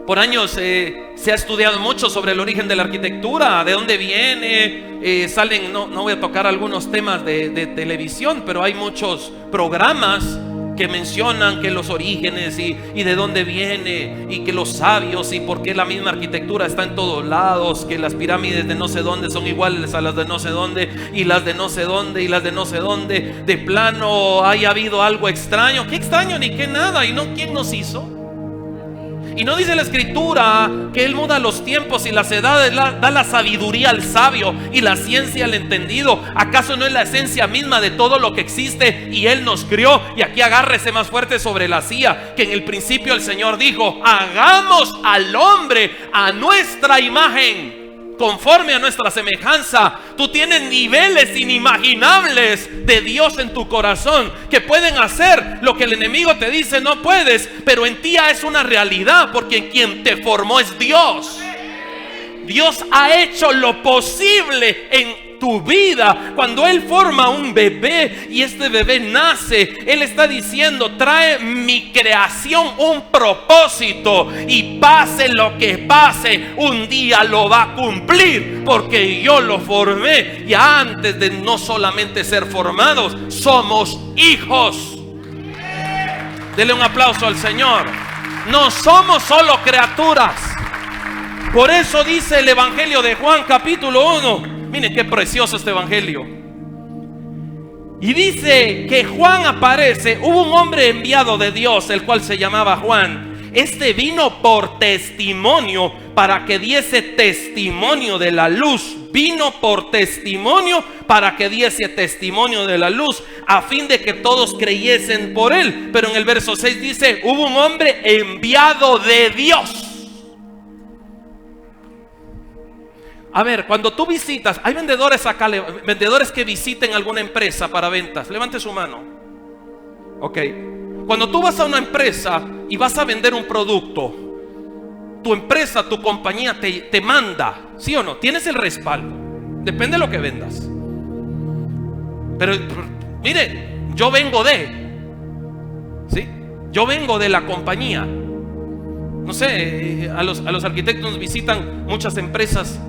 Por años se ha estudiado mucho sobre el origen de la arquitectura, de dónde viene, salen, no voy a tocar algunos temas de televisión, pero hay muchos programas que mencionan que los orígenes y de dónde viene, y que los sabios, y por qué la misma arquitectura está en todos lados, que las pirámides de no sé dónde son iguales a las de no sé dónde, y las de no sé dónde, y las de no sé dónde. De plano haya habido algo extraño. ¿Qué extraño ni qué nada? ¿Y no quién nos hizo? Y no dice la escritura que Él muda los tiempos y las edades, da la sabiduría al sabio y la ciencia al entendido. ¿Acaso no es la esencia misma de todo lo que existe y Él nos crió? Y aquí agárrese más fuerte sobre la silla, que en el principio el Señor dijo: hagamos al hombre a nuestra imagen, conforme a nuestra semejanza. Tú tienes niveles inimaginables de Dios en tu corazón que pueden hacer lo que el enemigo te dice no puedes, pero en ti ya es una realidad, porque quien te formó es Dios. Dios ha hecho lo posible en tu vida. Cuando Él forma un bebé y este bebé nace, Él está diciendo: trae mi creación un propósito, y pase lo que pase, un día lo va a cumplir, porque yo lo formé. Y antes de no solamente ser formados, somos hijos. Dele un aplauso al Señor. No somos solo criaturas. Por eso dice el Evangelio de Juan capítulo 1. Miren qué precioso este evangelio. Y dice que Juan aparece. Hubo un hombre enviado de Dios, el cual se llamaba Juan. Este vino por testimonio, para que diese testimonio de la luz. Vino por testimonio para que diese testimonio de la luz, a fin de que todos creyesen por él. Pero en el verso 6 dice: hubo un hombre enviado de Dios. A ver, cuando tú visitas, hay vendedores acá, vendedores que visiten alguna empresa para ventas. Levante su mano. Ok. Cuando tú vas a una empresa y vas a vender un producto, tu empresa, tu compañía te manda, ¿sí o no? Tienes el respaldo. Depende de lo que vendas. Pero mire, yo vengo ¿sí? Yo vengo de la compañía. No sé, a los arquitectos nos visitan muchas empresas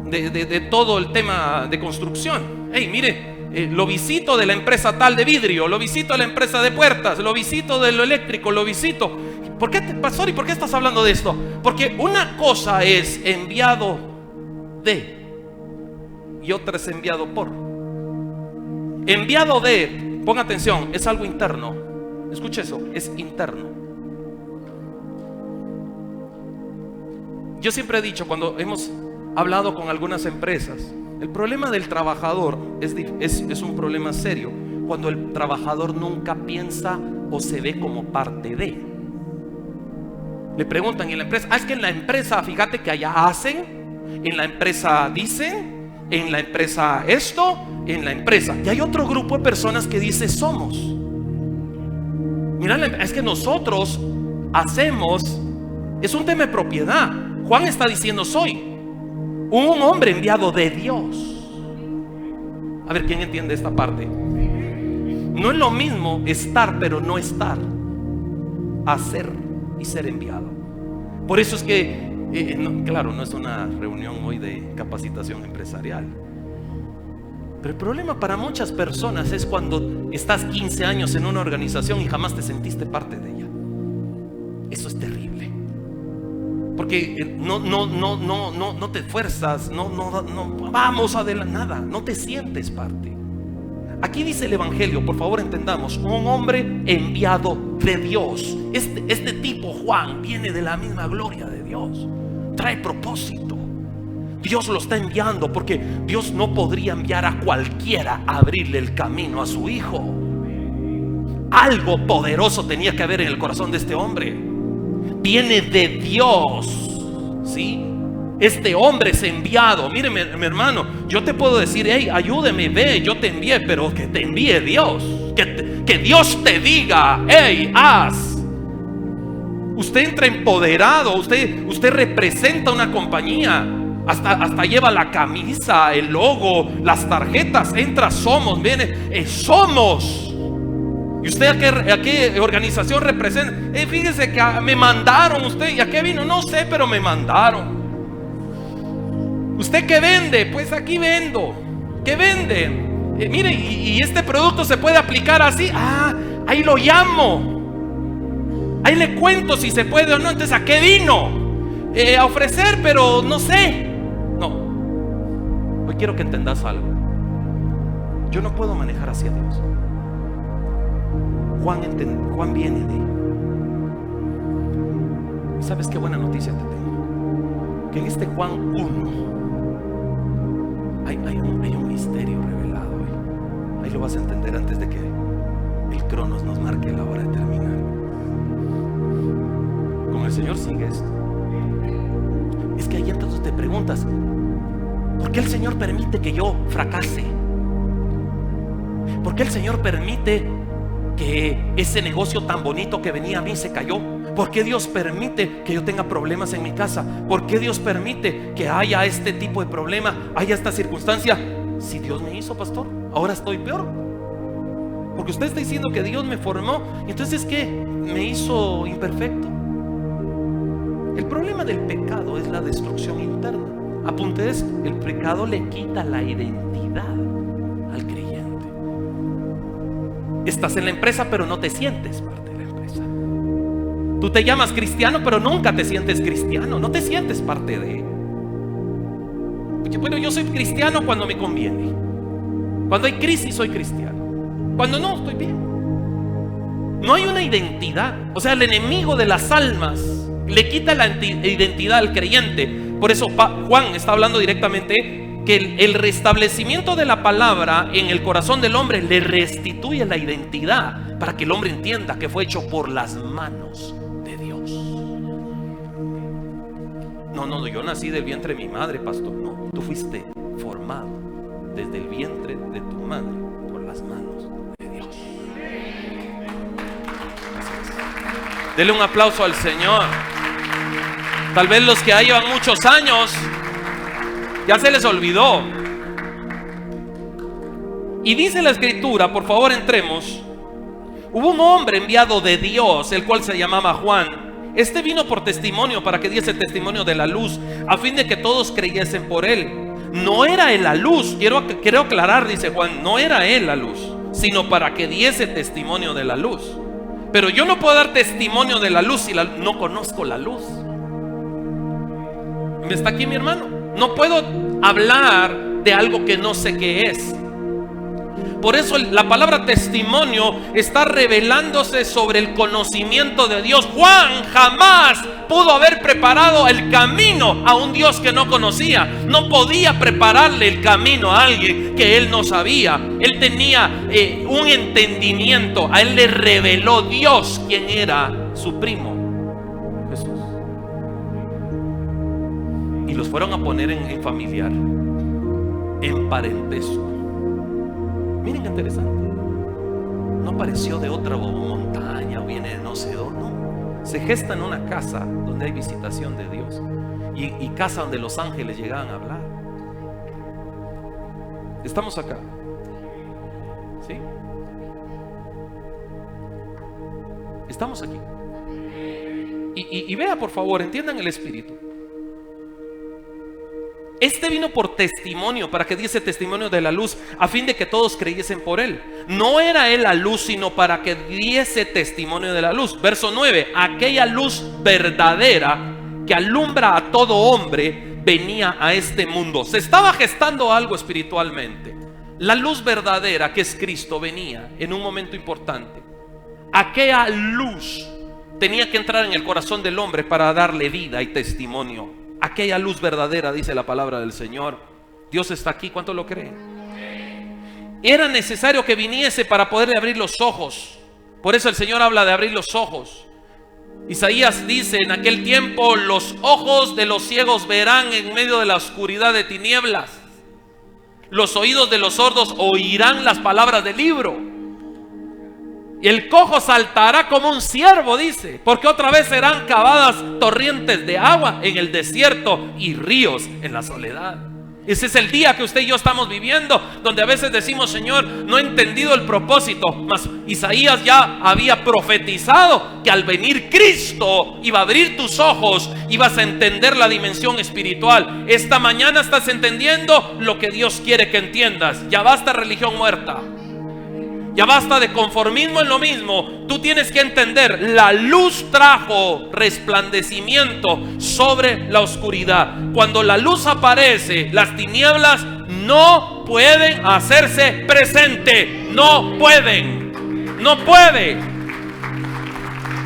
de todo el tema de construcción. Hey, mire, lo visito de la empresa tal de vidrio, lo visito de la empresa de puertas, lo visito de lo eléctrico, lo visito. ¿Por qué, pastor, y por qué estás hablando de esto? Porque una cosa es enviado de, y otra es enviado por. Enviado de, ponga atención, es algo interno. Escuche eso, es interno. Yo siempre he dicho, cuando hemos hablado con algunas empresas, el problema del trabajador es un problema serio cuando el trabajador nunca piensa o se ve como parte de. Le preguntan en la empresa: es que en la empresa, fíjate que allá hacen, en la empresa dicen, en la empresa esto, en la empresa. Y hay otro grupo de personas que dice: somos. Mira, es que nosotros hacemos, es un tema de propiedad. Juan está diciendo: soy un hombre enviado de Dios. A ver, ¿quién entiende esta parte? No es lo mismo estar pero no estar, hacer y ser enviado. Por eso es que claro, no es una reunión hoy de capacitación empresarial, pero el problema para muchas personas es cuando estás 15 años en una organización y jamás te sentiste parte de ella. Eso es terrible. Porque no te esfuerzas, no vamos adelante, nada, no te sientes parte. Aquí dice el Evangelio, por favor entendamos: un hombre enviado de Dios. Este tipo Juan viene de la misma gloria de Dios, trae propósito. Dios lo está enviando porque Dios no podría enviar a cualquiera a abrirle el camino a su hijo. Algo poderoso tenía que haber en el corazón de este hombre. Viene de Dios, ¿sí? Este hombre es enviado. Mire, mi hermano, yo te puedo decir: hey, ayúdeme, ve, yo te envié, pero que te envíe Dios. Que Dios te diga: hey, haz. Usted entra empoderado, usted representa una compañía. Hasta lleva la camisa, el logo, las tarjetas. Entra, somos, viene, somos. ¿Y usted a qué organización representa? Fíjese que me mandaron. ¿Usted y a qué vino? No sé, pero me mandaron. ¿Usted qué vende? Pues aquí vendo. ¿Qué vende? Mire, y este producto se puede aplicar así. Ahí lo llamo. Ahí le cuento si se puede o no. Entonces, ¿a qué vino? A ofrecer, pero no sé. No. Hoy quiero que entendas algo. Yo no puedo manejar hacia Dios. Juan viene de. ¿Sabes qué buena noticia te tengo? Que en este Juan 1 hay un misterio revelado hoy. Ahí lo vas a entender antes de que el Cronos nos marque la hora de terminar. Con el Señor sigue esto. Es que ahí entonces te preguntas, ¿por qué el Señor permite que yo fracase? ¿Por qué el Señor permite que ese negocio tan bonito que venía a mí se cayó? ¿Por qué Dios permite que yo tenga problemas en mi casa? ¿Por qué Dios permite que haya este tipo de problema, haya esta circunstancia? Si Dios me hizo, pastor, ahora estoy peor. Porque usted está diciendo que Dios me formó, entonces ¿qué? Me hizo imperfecto. El problema del pecado es la destrucción interna. Apunte esto: el pecado le quita la identidad al creyente. Estás en la empresa pero no te sientes parte de la empresa. Tú te llamas cristiano pero nunca te sientes cristiano, no te sientes parte de él. Bueno, yo soy cristiano cuando me conviene. Cuando hay crisis soy cristiano. Cuando no, estoy bien. No hay una identidad. O sea, el enemigo de las almas le quita la identidad al creyente. Por eso Juan está hablando directamente que el restablecimiento de la palabra en el corazón del hombre le restituye la identidad, para que el hombre entienda que fue hecho por las manos de Dios. No, yo nací del vientre de mi madre, pastor. No, tú fuiste formado desde el vientre de tu madre por las manos de Dios. Dele un aplauso al Señor. Tal vez los que ya llevan muchos años ya se les olvidó. Y dice la Escritura, por favor entremos. Hubo un hombre enviado de Dios, el cual se llamaba Juan. Este vino por testimonio, para que diese testimonio de la luz, a fin de que todos creyesen por él. No era él la luz, quiero aclarar, dice Juan, no era él la luz, sino para que diese testimonio de la luz. Pero yo no puedo dar testimonio de la luz si no conozco la luz. ¿Está aquí mi hermano? No puedo hablar de algo que no sé qué es. Por eso la palabra testimonio está revelándose sobre el conocimiento de Dios. Juan jamás pudo haber preparado el camino a un Dios que no conocía. No podía prepararle el camino a alguien que él no sabía. Él tenía un entendimiento. A él le reveló Dios quién era su primo, Jesús. Y los fueron a poner en familiar, en parentesco. Miren qué interesante. No apareció de otra montaña o viene de no sé dónde. No. Se gesta en una casa donde hay visitación de Dios, y casa donde los ángeles llegaban a hablar. Estamos acá, ¿sí? Estamos aquí. Y vea, por favor, entiendan el espíritu. Este vino por testimonio, para que diese testimonio de la luz, a fin de que todos creyesen por él. No era él la luz, sino para que diese testimonio de la luz. Verso 9: aquella luz verdadera que alumbra a todo hombre venía a este mundo. Se estaba gestando algo espiritualmente. La luz verdadera, que es Cristo, venía en un momento importante. Aquella luz tenía que entrar en el corazón del hombre para darle vida y testimonio. Aquella luz verdadera, dice la palabra del Señor. Dios está aquí, ¿cuántos lo creen? Era necesario que viniese para poderle abrir los ojos. Por eso el Señor habla de abrir los ojos. Isaías dice: en aquel tiempo los ojos de los ciegos verán en medio de la oscuridad de tinieblas. Los oídos de los sordos oirán las palabras del libro. Y el cojo saltará como un ciervo, dice, porque otra vez serán cavadas torrentes de agua en el desierto y ríos en la soledad. Ese es el día que usted y yo estamos viviendo, donde a veces decimos: Señor, no he entendido el propósito. Mas Isaías ya había profetizado que al venir Cristo iba a abrir tus ojos, ibas a entender la dimensión espiritual. Esta mañana estás entendiendo lo que Dios quiere que entiendas. Ya basta religión muerta. Ya basta de conformismo en lo mismo. Tú tienes que entender: la luz trajo resplandecimiento sobre la oscuridad. Cuando la luz aparece, las tinieblas no pueden hacerse presente. No pueden. No puede.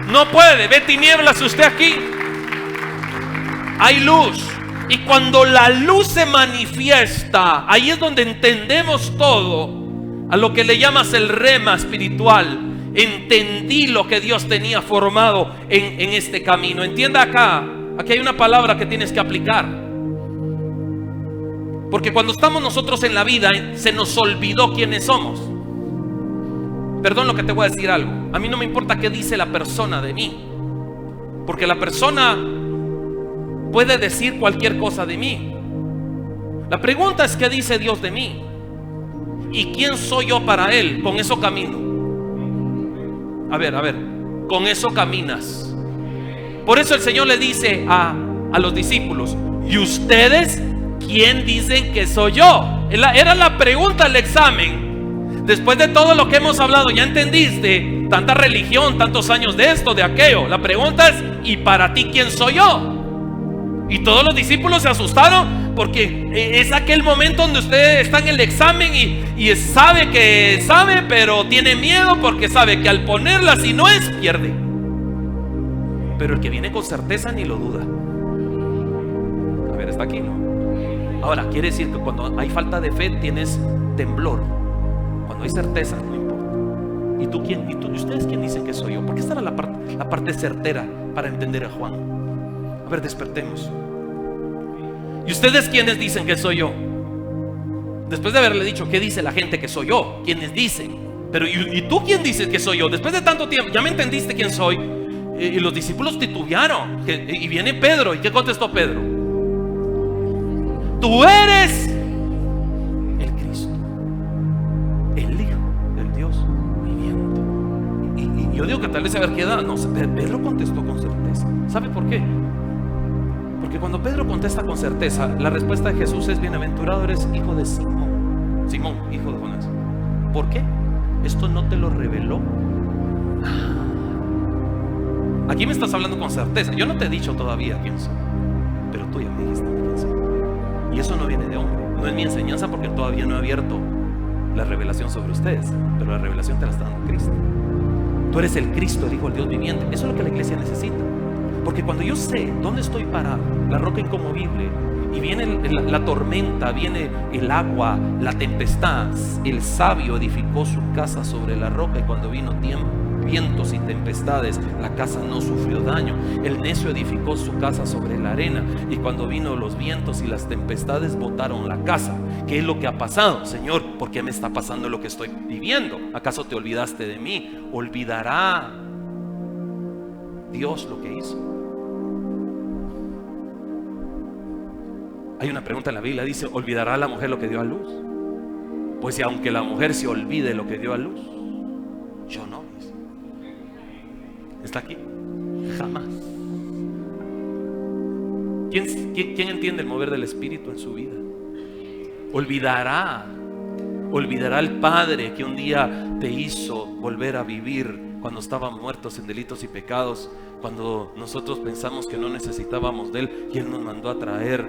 No puede. ¿Ve tinieblas usted aquí? hay luz. Y cuando la luz se manifiesta, ahí es donde entendemos todo, a lo que le llamas el rema espiritual. Entendí lo que Dios tenía formado en este camino. Entienda acá, aquí hay una palabra que tienes que aplicar. Porque cuando estamos nosotros en la vida, se nos olvidó quiénes somos. Perdón lo que te voy a decir algo. A mí no me importa qué dice la persona de mí, porque la persona puede decir cualquier cosa de mí. La pregunta es: ¿qué dice Dios de mí? ¿Y quién soy yo para Él? Con eso camino. A ver, con eso caminas. Por eso el Señor le dice a los discípulos: ¿y ustedes quién dicen que soy yo? Era la pregunta del examen. Después de todo lo que hemos hablado, ya entendiste tanta religión, tantos años de esto, de aquello. La pregunta es: ¿y para ti quién soy yo? Y todos los discípulos se asustaron, porque es aquel momento donde usted está en el examen y sabe que sabe, pero tiene miedo porque sabe que al ponerla, si no es, pierde. Pero el que viene con certeza ni lo duda. A ver, está aquí, ¿no? Ahora, quiere decir que cuando hay falta de fe tienes temblor. Cuando hay certeza, no importa. ¿Y tú quién? ¿Y ustedes quién dicen que soy yo? Porque esta era la parte certera para entender a Juan. A ver, despertemos. ¿Y ustedes quiénes dicen que soy yo? Después de haberle dicho qué dice la gente que soy yo, quiénes dicen. Pero ¿y tú quién dices que soy yo? Después de tanto tiempo, ya me entendiste quién soy. Y los discípulos titubearon. Y viene Pedro. ¿Y qué contestó Pedro? Tú eres el Cristo, el Hijo del Dios viviente. Y yo digo que tal vez se haber quedado. No, Pedro contestó con certeza. ¿Sabe por qué? Porque cuando Pedro contesta con certeza, la respuesta de Jesús es: bienaventurado eres, hijo de Simón. Simón, hijo de Jonás. ¿Por qué? Esto no te lo reveló. Aquí me estás hablando con certeza. Yo no te he dicho todavía quién soy, pero tú ya me dijiste quién soy. Y eso no viene de hombre, no es mi enseñanza, porque todavía no he abierto la revelación sobre ustedes, pero la revelación te la está dando Cristo. Tú eres el Cristo, el Hijo del Dios viviente. Eso es lo que la iglesia necesita. Porque cuando yo sé dónde estoy parado, la roca inconmovible, y viene la tormenta, viene el agua, la tempestad. El sabio edificó su casa sobre la roca, y cuando vino vientos y tempestades, la casa no sufrió daño. El necio edificó su casa sobre la arena, y cuando vino los vientos y las tempestades, botaron la casa. ¿Qué es lo que ha pasado? Señor, ¿por qué me está pasando lo que estoy viviendo? ¿Acaso te olvidaste de mí? ¿Olvidará Dios lo que hizo? Hay una pregunta en la Biblia, dice: ¿olvidará la mujer lo que dio a luz? Pues si aunque la mujer se olvide lo que dio a luz, yo no. ¿Está aquí? Jamás. ¿Quién entiende el mover del Espíritu en su vida? Olvidará el Padre que un día te hizo volver a vivir cuando estaban muertos en delitos y pecados, cuando nosotros pensamos que no necesitábamos de Él, y Él nos mandó a traer.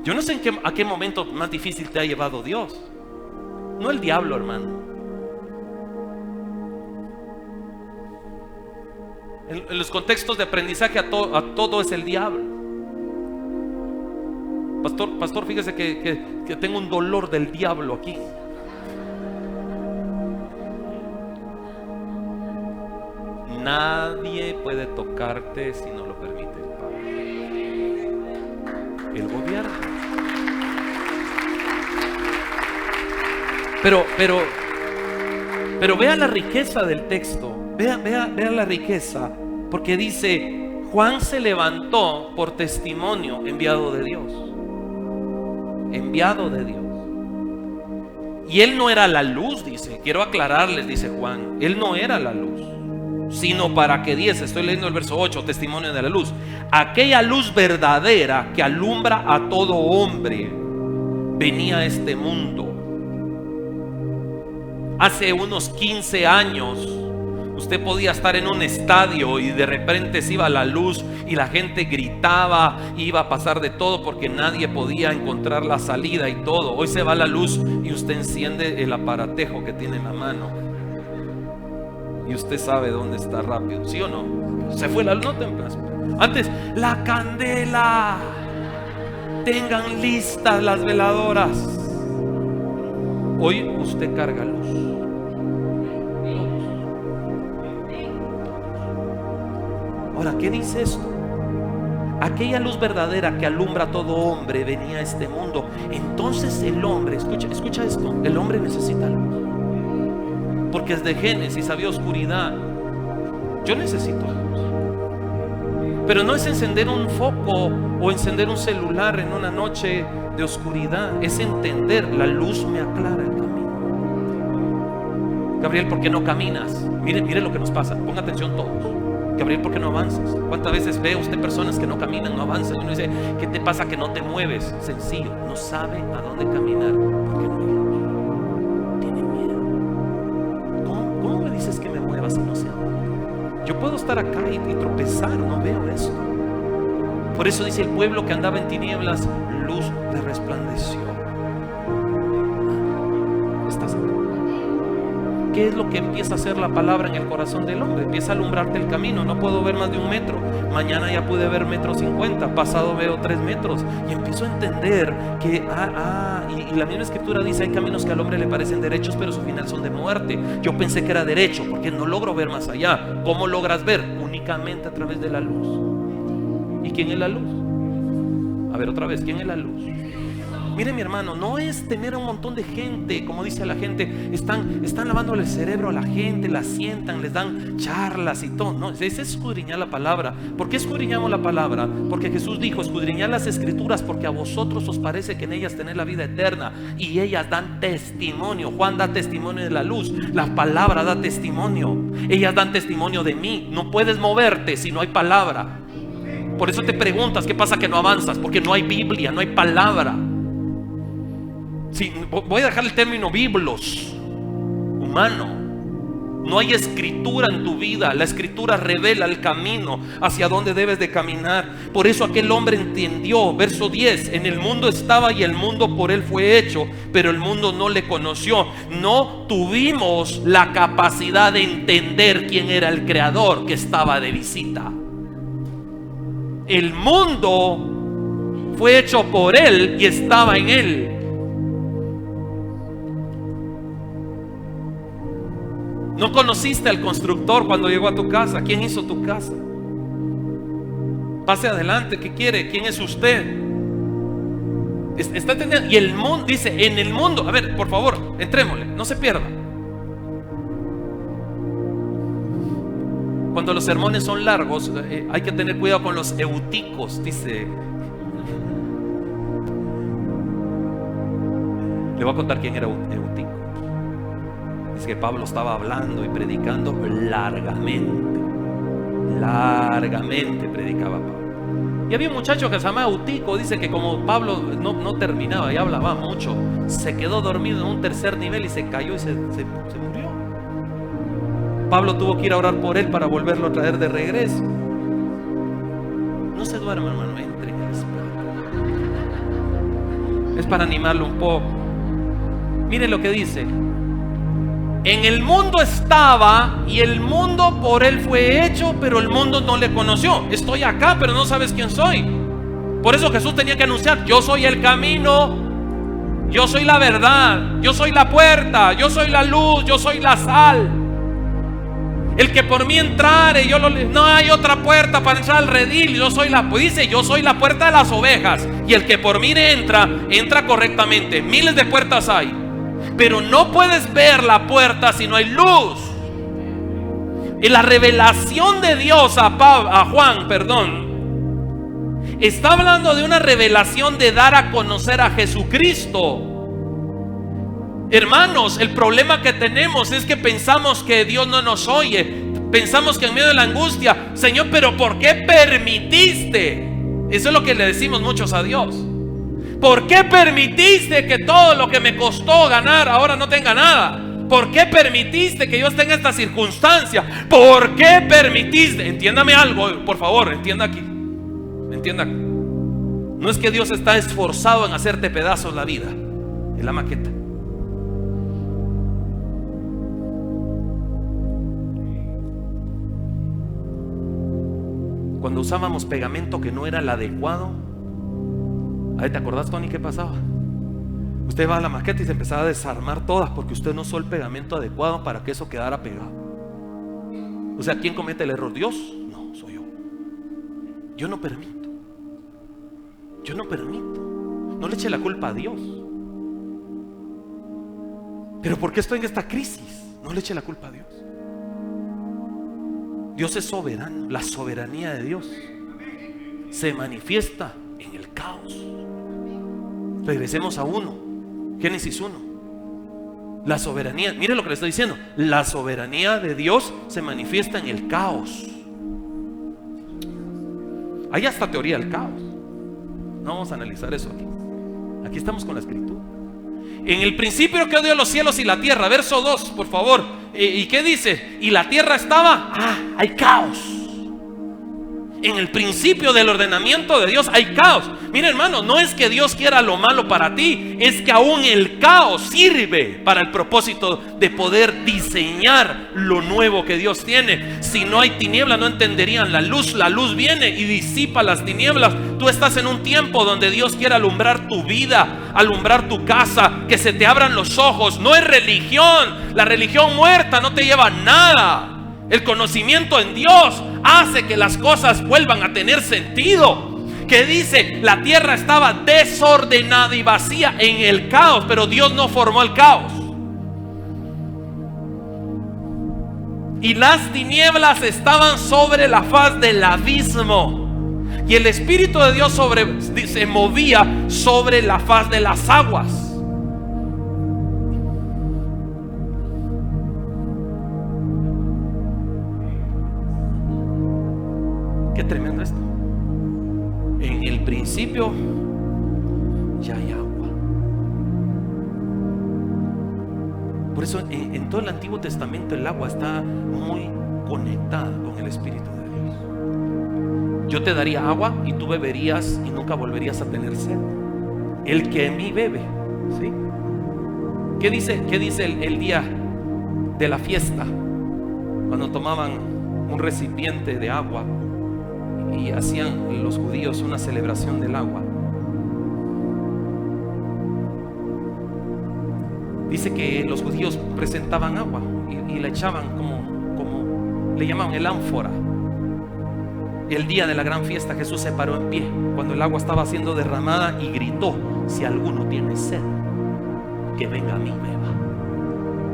Yo no sé a qué momento más difícil te ha llevado Dios. No el diablo, hermano. En los contextos de aprendizaje a todo es el diablo. Pastor, fíjese que tengo un dolor del diablo aquí. Nadie puede tocarte si no lo permite el Padre. El gobierno. Pero vea la riqueza del texto. Vea la riqueza. Porque dice: Juan se levantó por testimonio enviado de Dios. Enviado de Dios. Y él no era la luz, dice. Quiero aclararles, dice Juan. Él no era la luz, sino para que diese, estoy leyendo el verso 8, testimonio de la luz. Aquella luz verdadera que alumbra a todo hombre venía a este mundo. Hace unos 15 años usted podía estar en un estadio y de repente se iba la luz y la gente gritaba, iba a pasar de todo porque nadie podía encontrar la salida y todo. Hoy se va la luz y usted enciende el aparatejo que tiene en la mano y usted sabe dónde está rápido, ¿sí o no? Se fue la luz, no temprano. Antes, la candela. Tengan listas las veladoras. Hoy usted carga luz. Ahora, ¿qué dice esto? Aquella luz verdadera que alumbra a todo hombre venía a este mundo. Entonces el hombre, escucha esto, el hombre necesita luz. Porque desde Génesis había oscuridad. Yo necesito luz. Pero no es encender un foco o encender un celular en una noche de oscuridad. Es entender, la luz me aclara el camino. Gabriel, ¿por qué no caminas? Mire lo que nos pasa, ponga atención todos. Gabriel, ¿por qué no avanzas? ¿Cuántas veces ve usted personas que no caminan, no avanzan? Y uno dice, ¿qué te pasa que no te mueves? Sencillo, no sabe a dónde caminar porque no hay luz. Tiene miedo. ¿Cómo me dices que me mueva si no sé a dónde? Yo puedo estar acá y tropezar, no veo esto. Por eso dice el pueblo que andaba en tinieblas, luz le resplandeció. ¿Estás aquí? ¿Qué es lo que empieza a hacer la palabra en el corazón del hombre? Empieza a alumbrarte el camino. No puedo ver más de 1 metro. Mañana ya pude ver 1,50 m. Pasado veo 3 metros. Y empiezo a entender que y la misma escritura dice: hay caminos que al hombre le parecen derechos, pero su final son de muerte. Yo pensé que era derecho porque no logro ver más allá. ¿Cómo logras ver? Únicamente a través de la luz. ¿Y quién es la luz? A ver otra vez, ¿quién es la luz? Mire, mi hermano, no es tener a un montón de gente, como dice la gente, están lavándole el cerebro a la gente, la sientan, les dan charlas y todo. No, es escudriñar la palabra. ¿Por qué escudriñamos la palabra? Porque Jesús dijo: escudriñad las escrituras, porque a vosotros os parece que en ellas tenéis la vida eterna, y ellas dan testimonio. Juan da testimonio de la luz, la palabra da testimonio. Ellas dan testimonio de mí. No puedes moverte si no hay palabra. Por eso te preguntas, ¿qué pasa que no avanzas? Porque no hay Biblia, no hay palabra. Sí, voy a dejar el término biblos, humano. No hay escritura en tu vida. La escritura revela el camino hacia donde debes de caminar. Por eso aquel hombre entendió, verso 10: en el mundo estaba y el mundo por él fue hecho, pero el mundo no le conoció. No tuvimos la capacidad de entender quién era el creador que estaba de visita. El mundo fue hecho por él y estaba en él. No conociste al constructor cuando llegó a tu casa. ¿Quién hizo tu casa? Pase adelante, ¿qué quiere? ¿Quién es usted? ¿Está entendiendo? Y el mundo, dice, en el mundo. A ver, por favor, entrémosle, no se pierda. Cuando los sermones son largos, hay que tener cuidado con los euticos, dice. Le voy a contar quién era eutico. Dice que Pablo estaba hablando y predicando largamente predicaba Pablo. Y había un muchacho que se llamaba Eutico. Dice que como Pablo no terminaba y hablaba mucho, se quedó dormido en un 3er nivel y se cayó y se murió. Pablo tuvo que ir a orar por él para volverlo a traer de regreso. No se duerma, hermano, entre en el Espíritu. Es para animarlo un poco. Mire lo que dice: en el mundo estaba y el mundo por él fue hecho, pero el mundo no le conoció. Estoy acá, pero no sabes quién soy. Por eso Jesús tenía que anunciar: yo soy el camino, yo soy la verdad, yo soy la puerta, yo soy la luz, yo soy la sal. El que por mí entrare, no hay otra puerta para entrar al redil. Yo soy yo soy la puerta de las ovejas. Y el que por mí entra correctamente. Miles de puertas hay, pero no puedes ver la puerta si no hay luz. En la revelación de Dios a Juan, está hablando de una revelación de dar a conocer a Jesucristo. Hermanos, el problema que tenemos es que pensamos que Dios no nos oye. Pensamos que en medio de la angustia: Señor, pero ¿por qué permitiste? Eso es lo que le decimos muchos a Dios. ¿Por qué permitiste que todo lo que me costó ganar ahora no tenga nada? ¿Por qué permitiste que yo esté en esta circunstancia? ¿Por qué permitiste? Entiéndame algo, por favor, entienda aquí. Entienda. No es que Dios está esforzado en hacerte pedazos la vida. Es la maqueta. Cuando cuando usábamos pegamento que no era el adecuado, ahí te acordás, Tony, qué pasaba. Usted va a la maqueta y se empezaba a desarmar todas porque usted no usó el pegamento adecuado para que eso quedara pegado. O sea, ¿quién comete el error? ¿Dios? No, soy yo. Yo no permito. Yo no permito. No le eche la culpa a Dios. Pero ¿por qué estoy en esta crisis? No le eche la culpa a Dios. Dios es soberano. La soberanía de Dios se manifiesta en el caos. Regresemos a 1 Génesis 1. La soberanía, mire lo que le estoy diciendo. La soberanía de Dios se manifiesta en el caos. Hay hasta teoría del caos. No vamos a analizar eso aquí. Aquí estamos con la escritura. En el principio creó Dios los cielos y la tierra. Verso 2, por favor. ¿Y qué dice? Y la tierra estaba, hay caos. En el principio del ordenamiento de Dios hay caos. Mira, hermano, no es que Dios quiera lo malo para ti, es que aún el caos sirve para el propósito de poder diseñar lo nuevo que Dios tiene. Si no hay tinieblas, no entenderían la luz. La luz viene y disipa las tinieblas. Tú estás en un tiempo donde Dios quiere alumbrar tu vida, alumbrar tu casa, que se te abran los ojos. No es religión. La religión muerta no te lleva a nada. El conocimiento en Dios hace que las cosas vuelvan a tener sentido. Que dice, la tierra estaba desordenada y vacía en el caos, pero Dios no formó el caos. Y las tinieblas estaban sobre la faz del abismo, y el Espíritu de Dios se movía sobre la faz de las aguas. Qué tremendo esto. En el principio ya hay agua. Por eso en todo el Antiguo Testamento el agua está muy conectada con el Espíritu de Dios. Yo te daría agua y tú beberías y nunca volverías a tener sed. El que en mí bebe, ¿sí? ¿Qué dice el día de la fiesta? Cuando tomaban un recipiente de agua y hacían los judíos una celebración del agua. Dice que los judíos presentaban agua y la echaban como le llamaban el ánfora. El día de la gran fiesta Jesús se paró en pie cuando el agua estaba siendo derramada y gritó: si alguno tiene sed, que venga a mí, beba.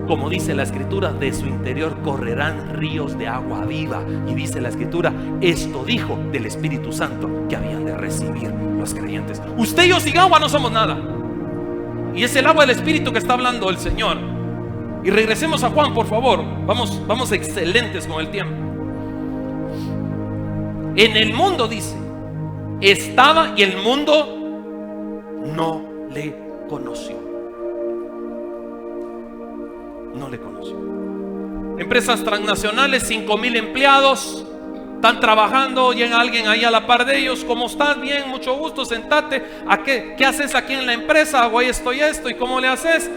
Como dice la escritura, de su interior correrán ríos de agua viva. Y dice la escritura, esto dijo del Espíritu Santo que habían de recibir los creyentes. Usted y yo sin agua no somos nada. Y es el agua del Espíritu que está hablando el Señor. Y regresemos a Juan, por favor. Vamos excelentes con el tiempo. En el mundo, dice, estaba y el mundo no le conoció. No le conoció. Empresas transnacionales, 5,000 empleados, están trabajando, llega alguien ahí a la par de ellos. ¿Cómo estás? Bien, mucho gusto, sentate. ¿Qué haces aquí en la empresa? Hago esto y esto. ¿Y cómo le haces?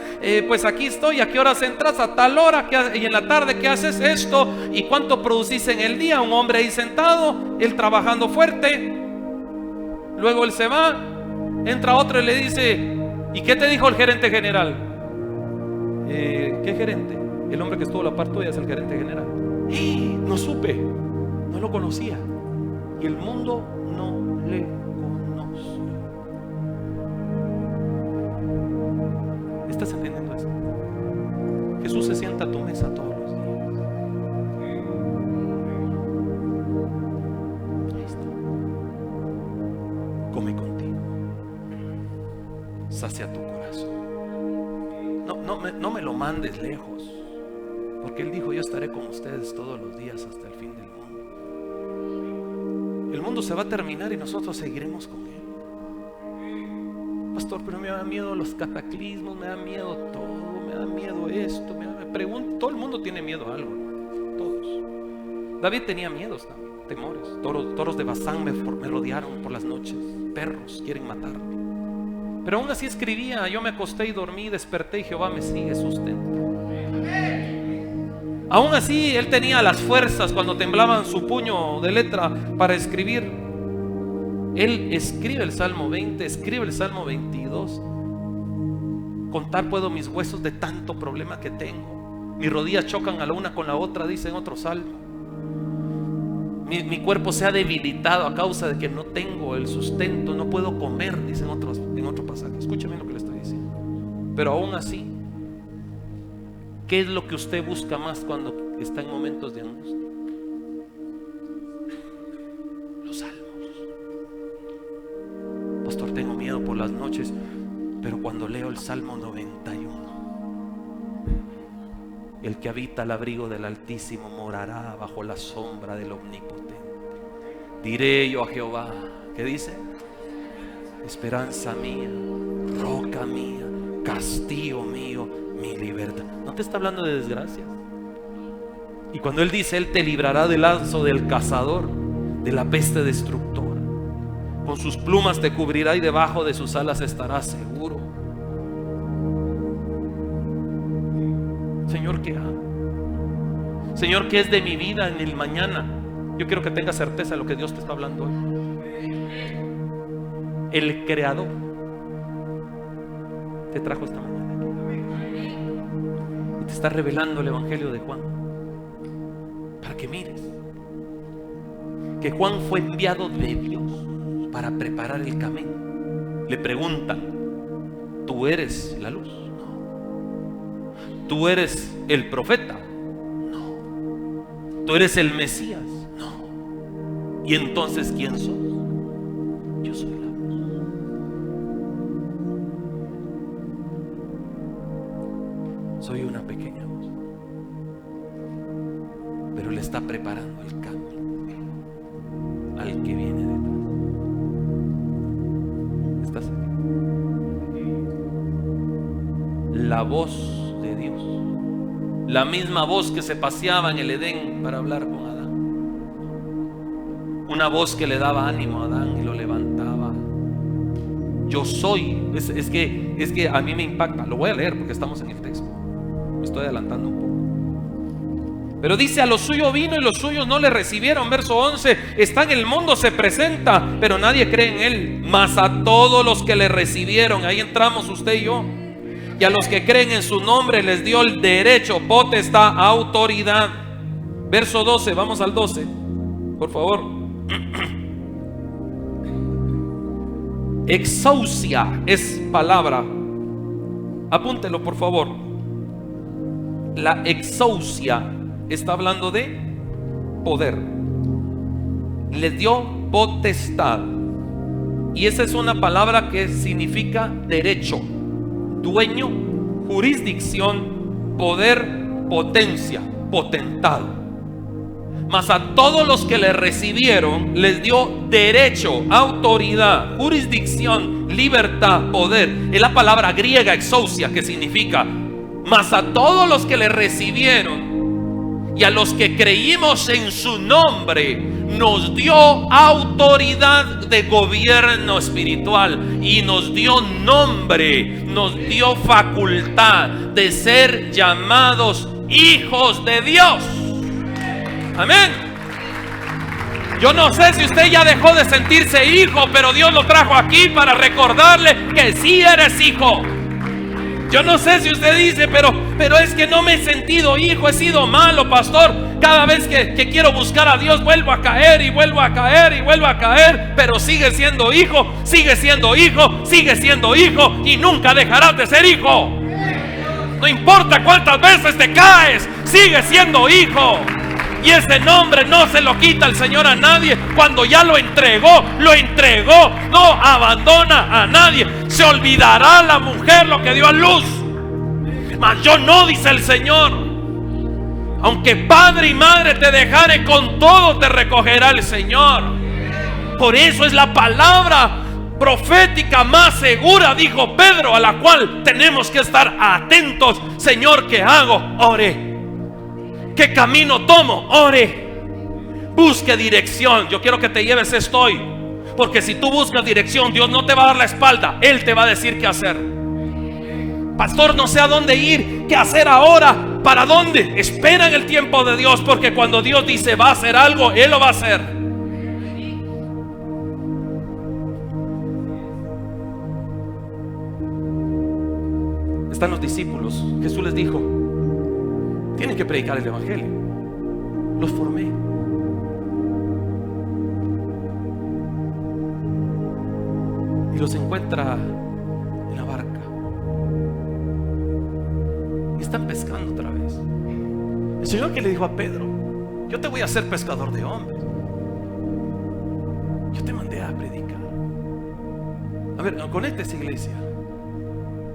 Pues aquí estoy. ¿A qué horas entras? A tal hora. Y en la tarde, ¿qué haces? Esto. ¿Y cuánto producís en el día? Un hombre ahí sentado, él trabajando fuerte. Luego él se va, entra otro y le dice: ¿y qué te dijo el gerente general? ¿Qué gerente? El hombre que estuvo a la par tuya es el gerente general. No supe, no lo conocía. Y el mundo no le conoce. ¿Estás entendiendo eso? Jesús se sienta a tu mesa todos los días. Ahí está. Come contigo. Sacia tu corazón. No me lo mandes lejos, porque Él dijo: yo estaré con ustedes todos los días hasta el fin del mundo. El mundo se va a terminar y nosotros seguiremos con Él. Pastor, pero me da miedo los cataclismos, me da miedo todo, me da miedo esto, me pregunto, todo el mundo tiene miedo a algo, todos. David tenía miedos también, temores. Toros de Bazán me rodearon por las noches, perros quieren matarme. Pero aún así escribía: yo me acosté y dormí, desperté y Jehová me sigue sustento. Aún así, él tenía las fuerzas cuando temblaban su puño de letra para escribir. Él escribe el Salmo 20, escribe el Salmo 22. Contar puedo mis huesos de tanto problema que tengo. Mis rodillas chocan a la una con la otra, dice en otro salmo. Mi cuerpo se ha debilitado a causa de que no tengo el sustento, no puedo comer, dice en otro pasaje. Escúchame lo que le estoy diciendo. Pero aún así, ¿qué es lo que usted busca más cuando está en momentos de angustia? Los salmos. Pastor, tengo miedo por las noches, pero cuando leo el Salmo 91, el que habita al abrigo del Altísimo morará bajo la sombra del Omnipotente. Diré yo a Jehová, ¿qué dice? Esperanza mía, roca mía, castillo mío, mi libertad. No te está hablando de desgracias. Y cuando él dice, él te librará del lazo del cazador, de la peste destructora. Con sus plumas te cubrirá y debajo de sus alas estarás seguro. Señor, ¿qué hago? Señor, ¿qué es de mi vida en el mañana? Yo quiero que tengas certeza de lo que Dios te está hablando hoy. El Creador te trajo esta mañana y te está revelando el Evangelio de Juan para que mires que Juan fue enviado de Dios para preparar el camino. Le preguntan, ¿tú eres la luz? No. ¿Tú eres el profeta? No. ¿Tú eres el Mesías? No. ¿Y entonces quién sos? Yo soy la luz. Soy una pequeña voz, pero le está preparando el camino al que viene detrás. ¿Estás aquí? La voz de Dios, la misma voz que se paseaba en el Edén para hablar con Adán, una voz que le daba ánimo a Adán y lo levantaba. Yo soy. Es que a mí me impacta. Lo voy a leer porque estamos en el texto. Me estoy adelantando un poco. Pero dice, a lo suyo vino y los suyos no le recibieron. Verso 11, está en el mundo, se presenta, pero nadie cree en él. Mas a todos los que le recibieron, ahí entramos usted y yo, y a los que creen en su nombre les dio el derecho, potestad, autoridad. Verso 12, vamos al 12, por favor. Exousia es palabra. Apúntelo por favor. La exousia está hablando de poder. Les dio potestad. Y esa es una palabra que significa derecho, dueño, jurisdicción, poder, potencia, potentado. Mas a todos los que le recibieron les dio derecho, autoridad, jurisdicción, libertad, poder. Es la palabra griega exousia, que significa: mas a todos los que le recibieron y a los que creímos en su nombre, nos dio autoridad de gobierno espiritual y nos dio nombre, nos dio facultad de ser llamados hijos de Dios. Amén. Yo no sé si usted ya dejó de sentirse hijo, pero Dios lo trajo aquí para recordarle que sí eres hijo. Yo no sé si usted dice, pero es que no me he sentido hijo, he sido malo, pastor. Cada vez que quiero buscar a Dios vuelvo a caer y vuelvo a caer y vuelvo a caer. Pero sigue siendo hijo, sigue siendo hijo, sigue siendo hijo y nunca dejarás de ser hijo. No importa cuántas veces te caes, sigue siendo hijo. Y ese nombre no se lo quita el Señor a nadie. Cuando ya lo entregó, no abandona a nadie. Se olvidará la mujer lo que dio a luz, mas yo no, dice el Señor. Aunque padre y madre te dejare, con todo te recogerá el Señor. Por eso es la palabra profética más segura, dijo Pedro, a la cual tenemos que estar atentos. Señor, ¿qué hago? Ore. ¿Qué camino tomo? Ore. Busque dirección. Yo quiero que te lleves esto hoy, porque si tú buscas dirección, Dios no te va a dar la espalda, Él te va a decir qué hacer. Pastor, no sé a dónde ir, qué hacer ahora, para dónde. Espera en el tiempo de Dios, porque cuando Dios dice va a hacer algo, Él lo va a hacer. Están los discípulos. Jesús les dijo: tienen que predicar el evangelio. Los formé. Y los encuentra en la barca. Y están pescando otra vez. El Señor que le dijo a Pedro: yo te voy a hacer pescador de hombres. Yo te mandé a predicar. A ver, conéctese, iglesia.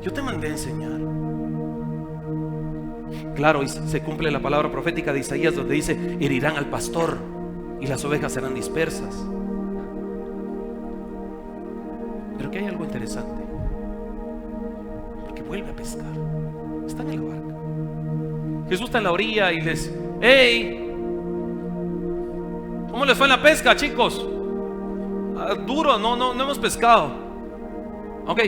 Yo te mandé a enseñar. Claro, y se cumple la palabra profética de Isaías, donde dice: herirán al pastor y las ovejas serán dispersas. Pero que hay algo interesante, porque vuelve a pescar. Están en la barca. Jesús está en la orilla y les: hey, ¿cómo les fue en la pesca, chicos? Duro, no hemos pescado. Ok,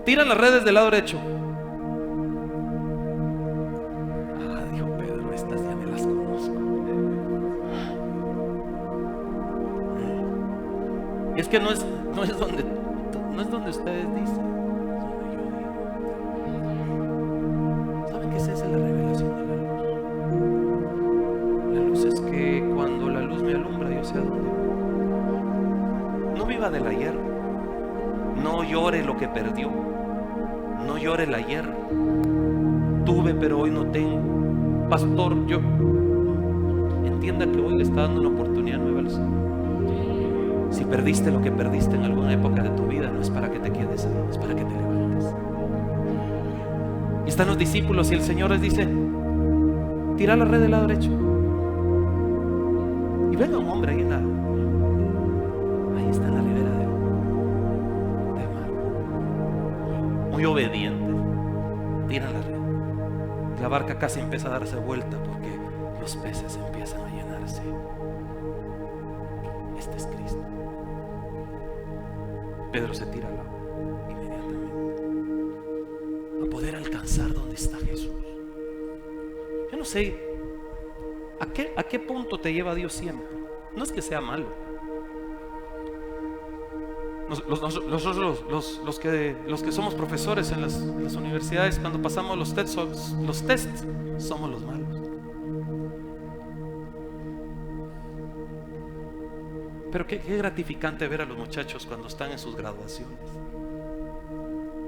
tiran las redes del lado derecho. Dijo Pedro: estas ya me las conozco. Y es que no es donde ustedes dicen, es donde yo digo. ¿Saben qué es esa? La revelación de la luz. La luz es que cuando la luz me alumbra, yo sé a dónde voy. No viva del ayer. No llore lo que perdió. No llore el ayer. Tuve pero hoy no tengo. Pastor, yo entienda que hoy le está dando una oportunidad nueva al Señor. Si perdiste lo que perdiste en alguna época de tu vida, no es para que te quedes ahí, es para que te levantes. Y están los discípulos y el Señor les dice: tira la red del lado derecho. Y ven a un hombre ahí en la, ahí está en la ribera del mar, muy obediente. Tiran la red. La barca casi empieza a darse vuelta porque los peces empiezan a llenarse. Este es Cristo. Pedro se tira al agua inmediatamente a poder alcanzar donde está Jesús. Yo no sé a qué punto te lleva Dios siempre. No es que sea malo. Los que somos profesores en las universidades, cuando pasamos los tests somos los malos. Pero qué gratificante ver a los muchachos cuando están en sus graduaciones,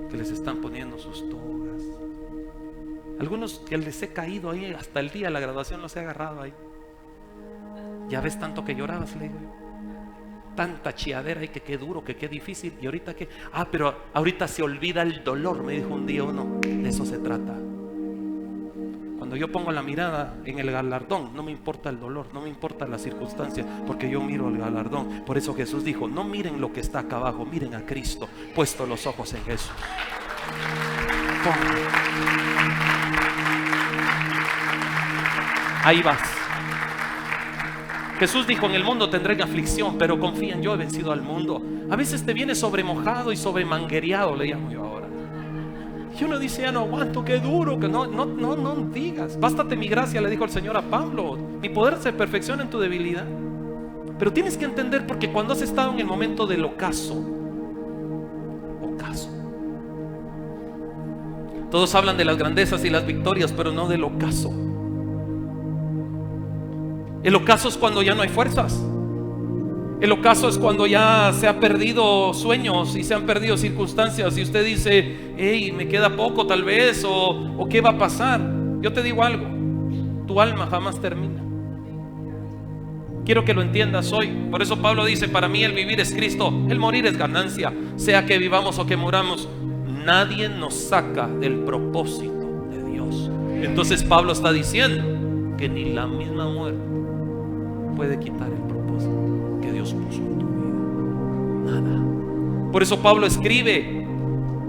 que les están poniendo sus togas. Algunos que les he caído ahí hasta el día de la graduación, los he agarrado ahí. Ya ves tanto que llorabas, le digo. Tanta chiadera y que qué duro, que qué difícil. Y ahorita que, pero ahorita se olvida el dolor, me dijo un día uno. De eso se trata. Cuando yo pongo la mirada en el galardón, no me importa el dolor, no me importa la circunstancia, porque yo miro el galardón. Por eso Jesús dijo: no miren lo que está acá abajo, miren a Cristo, puesto los ojos en Jesús. Ahí vas. Jesús dijo: en el mundo tendrán aflicción, pero confíen, yo he vencido al mundo. A veces te viene sobremojado y sobremanguereado, le llamo yo ahora. Y uno dice: ya no aguanto, qué duro, que no digas. Bástate mi gracia, le dijo el Señor a Pablo. Mi poder se perfecciona en tu debilidad. Pero tienes que entender, porque cuando has estado en el momento del ocaso, todos hablan de las grandezas y las victorias, pero no del ocaso. El ocaso es cuando ya no hay fuerzas. El ocaso es cuando ya se han perdido sueños y se han perdido circunstancias, y usted dice: hey, me queda poco tal vez, o qué va a pasar. Yo te digo algo: tu alma jamás termina. Quiero que lo entiendas hoy. Por eso Pablo dice: para mí el vivir es Cristo, el morir es ganancia. Sea que vivamos o que muramos, nadie nos saca del propósito de Dios. Entonces Pablo está diciendo que ni la misma muerte puede quitar el propósito que Dios puso en tu vida. Nada. Por eso Pablo escribe: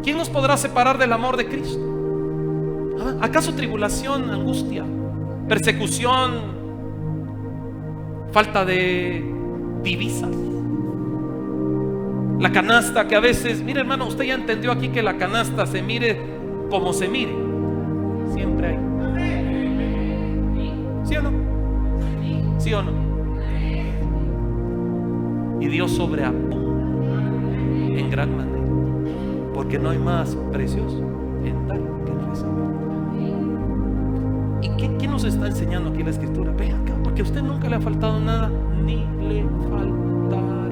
¿quién nos podrá separar del amor de Cristo? ¿Acaso tribulación, angustia, persecución, falta de divisas? La canasta que a veces, mire hermano, usted ya entendió aquí que la canasta se mire como se mire, siempre hay. ¿Sí o no? ¿Sí o no? Y Dios sobreabunda en gran manera, porque no hay más precioso en dar que en recibir. ¿Y qué nos está enseñando aquí la Escritura? Ve acá, porque a usted nunca le ha faltado nada, ni le faltará.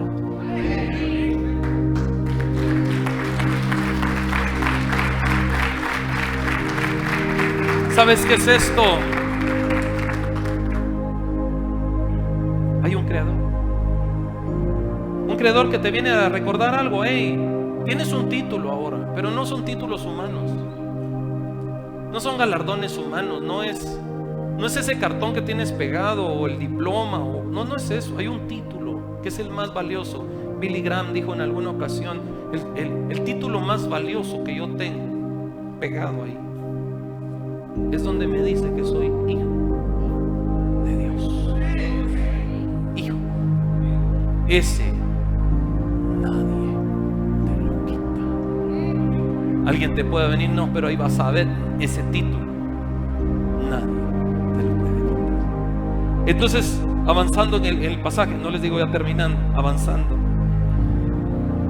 ¿Sabes qué es esto? Hay un creador. Un creador que te viene a recordar algo. Hey, tienes un título ahora, pero no son títulos humanos. No son galardones humanos. No es ese cartón que tienes pegado o el diploma. No es eso. Hay un título que es el más valioso. Billy Graham dijo en alguna ocasión, el título más valioso que yo tengo pegado ahí es donde me dice que soy hijo de Dios. Hijo. Ese nadie te lo quita. Alguien te puede venir, no, pero ahí vas a ver ese título. Nadie te lo puede quitar. Entonces, avanzando en el pasaje, no les digo ya terminando, avanzando.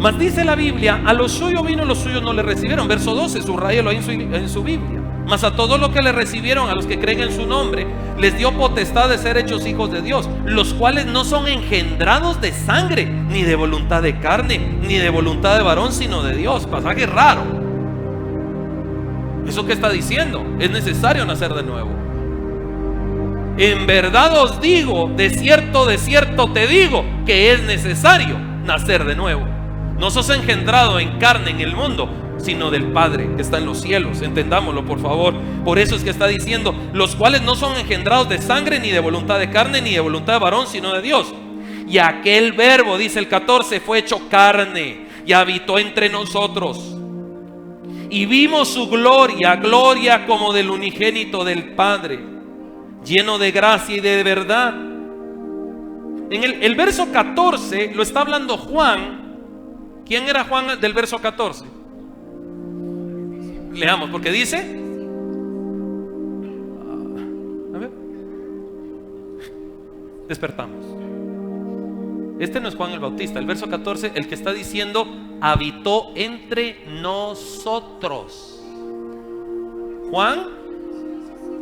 Mas dice la Biblia, a los suyos vino, los suyos no le recibieron. Verso 12, subrayelo ahí en su Biblia. Mas a todos los que le recibieron, a los que creen en su nombre, les dio potestad de ser hechos hijos de Dios, los cuales no son engendrados de sangre, ni de voluntad de carne, ni de voluntad de varón, sino de Dios. Pasaje raro. ¿Eso qué está diciendo? Es necesario nacer de nuevo. En verdad os digo, de cierto te digo, que es necesario nacer de nuevo. No sos engendrado en carne en el mundo, sino del Padre que está en los cielos. Entendámoslo, por favor. Por eso es que está diciendo, los cuales no son engendrados de sangre, ni de voluntad de carne, ni de voluntad de varón, sino de Dios. Y aquel verbo, dice el 14, fue hecho carne y habitó entre nosotros. Y vimos su gloria, gloria como del unigénito del Padre, lleno de gracia y de verdad. En el verso 14 lo está hablando Juan. ¿Quién era Juan del verso 14? Leamos, porque dice, a ver, despertamos. Este no es Juan el Bautista. El verso 14, el que está diciendo, habitó entre nosotros. Juan,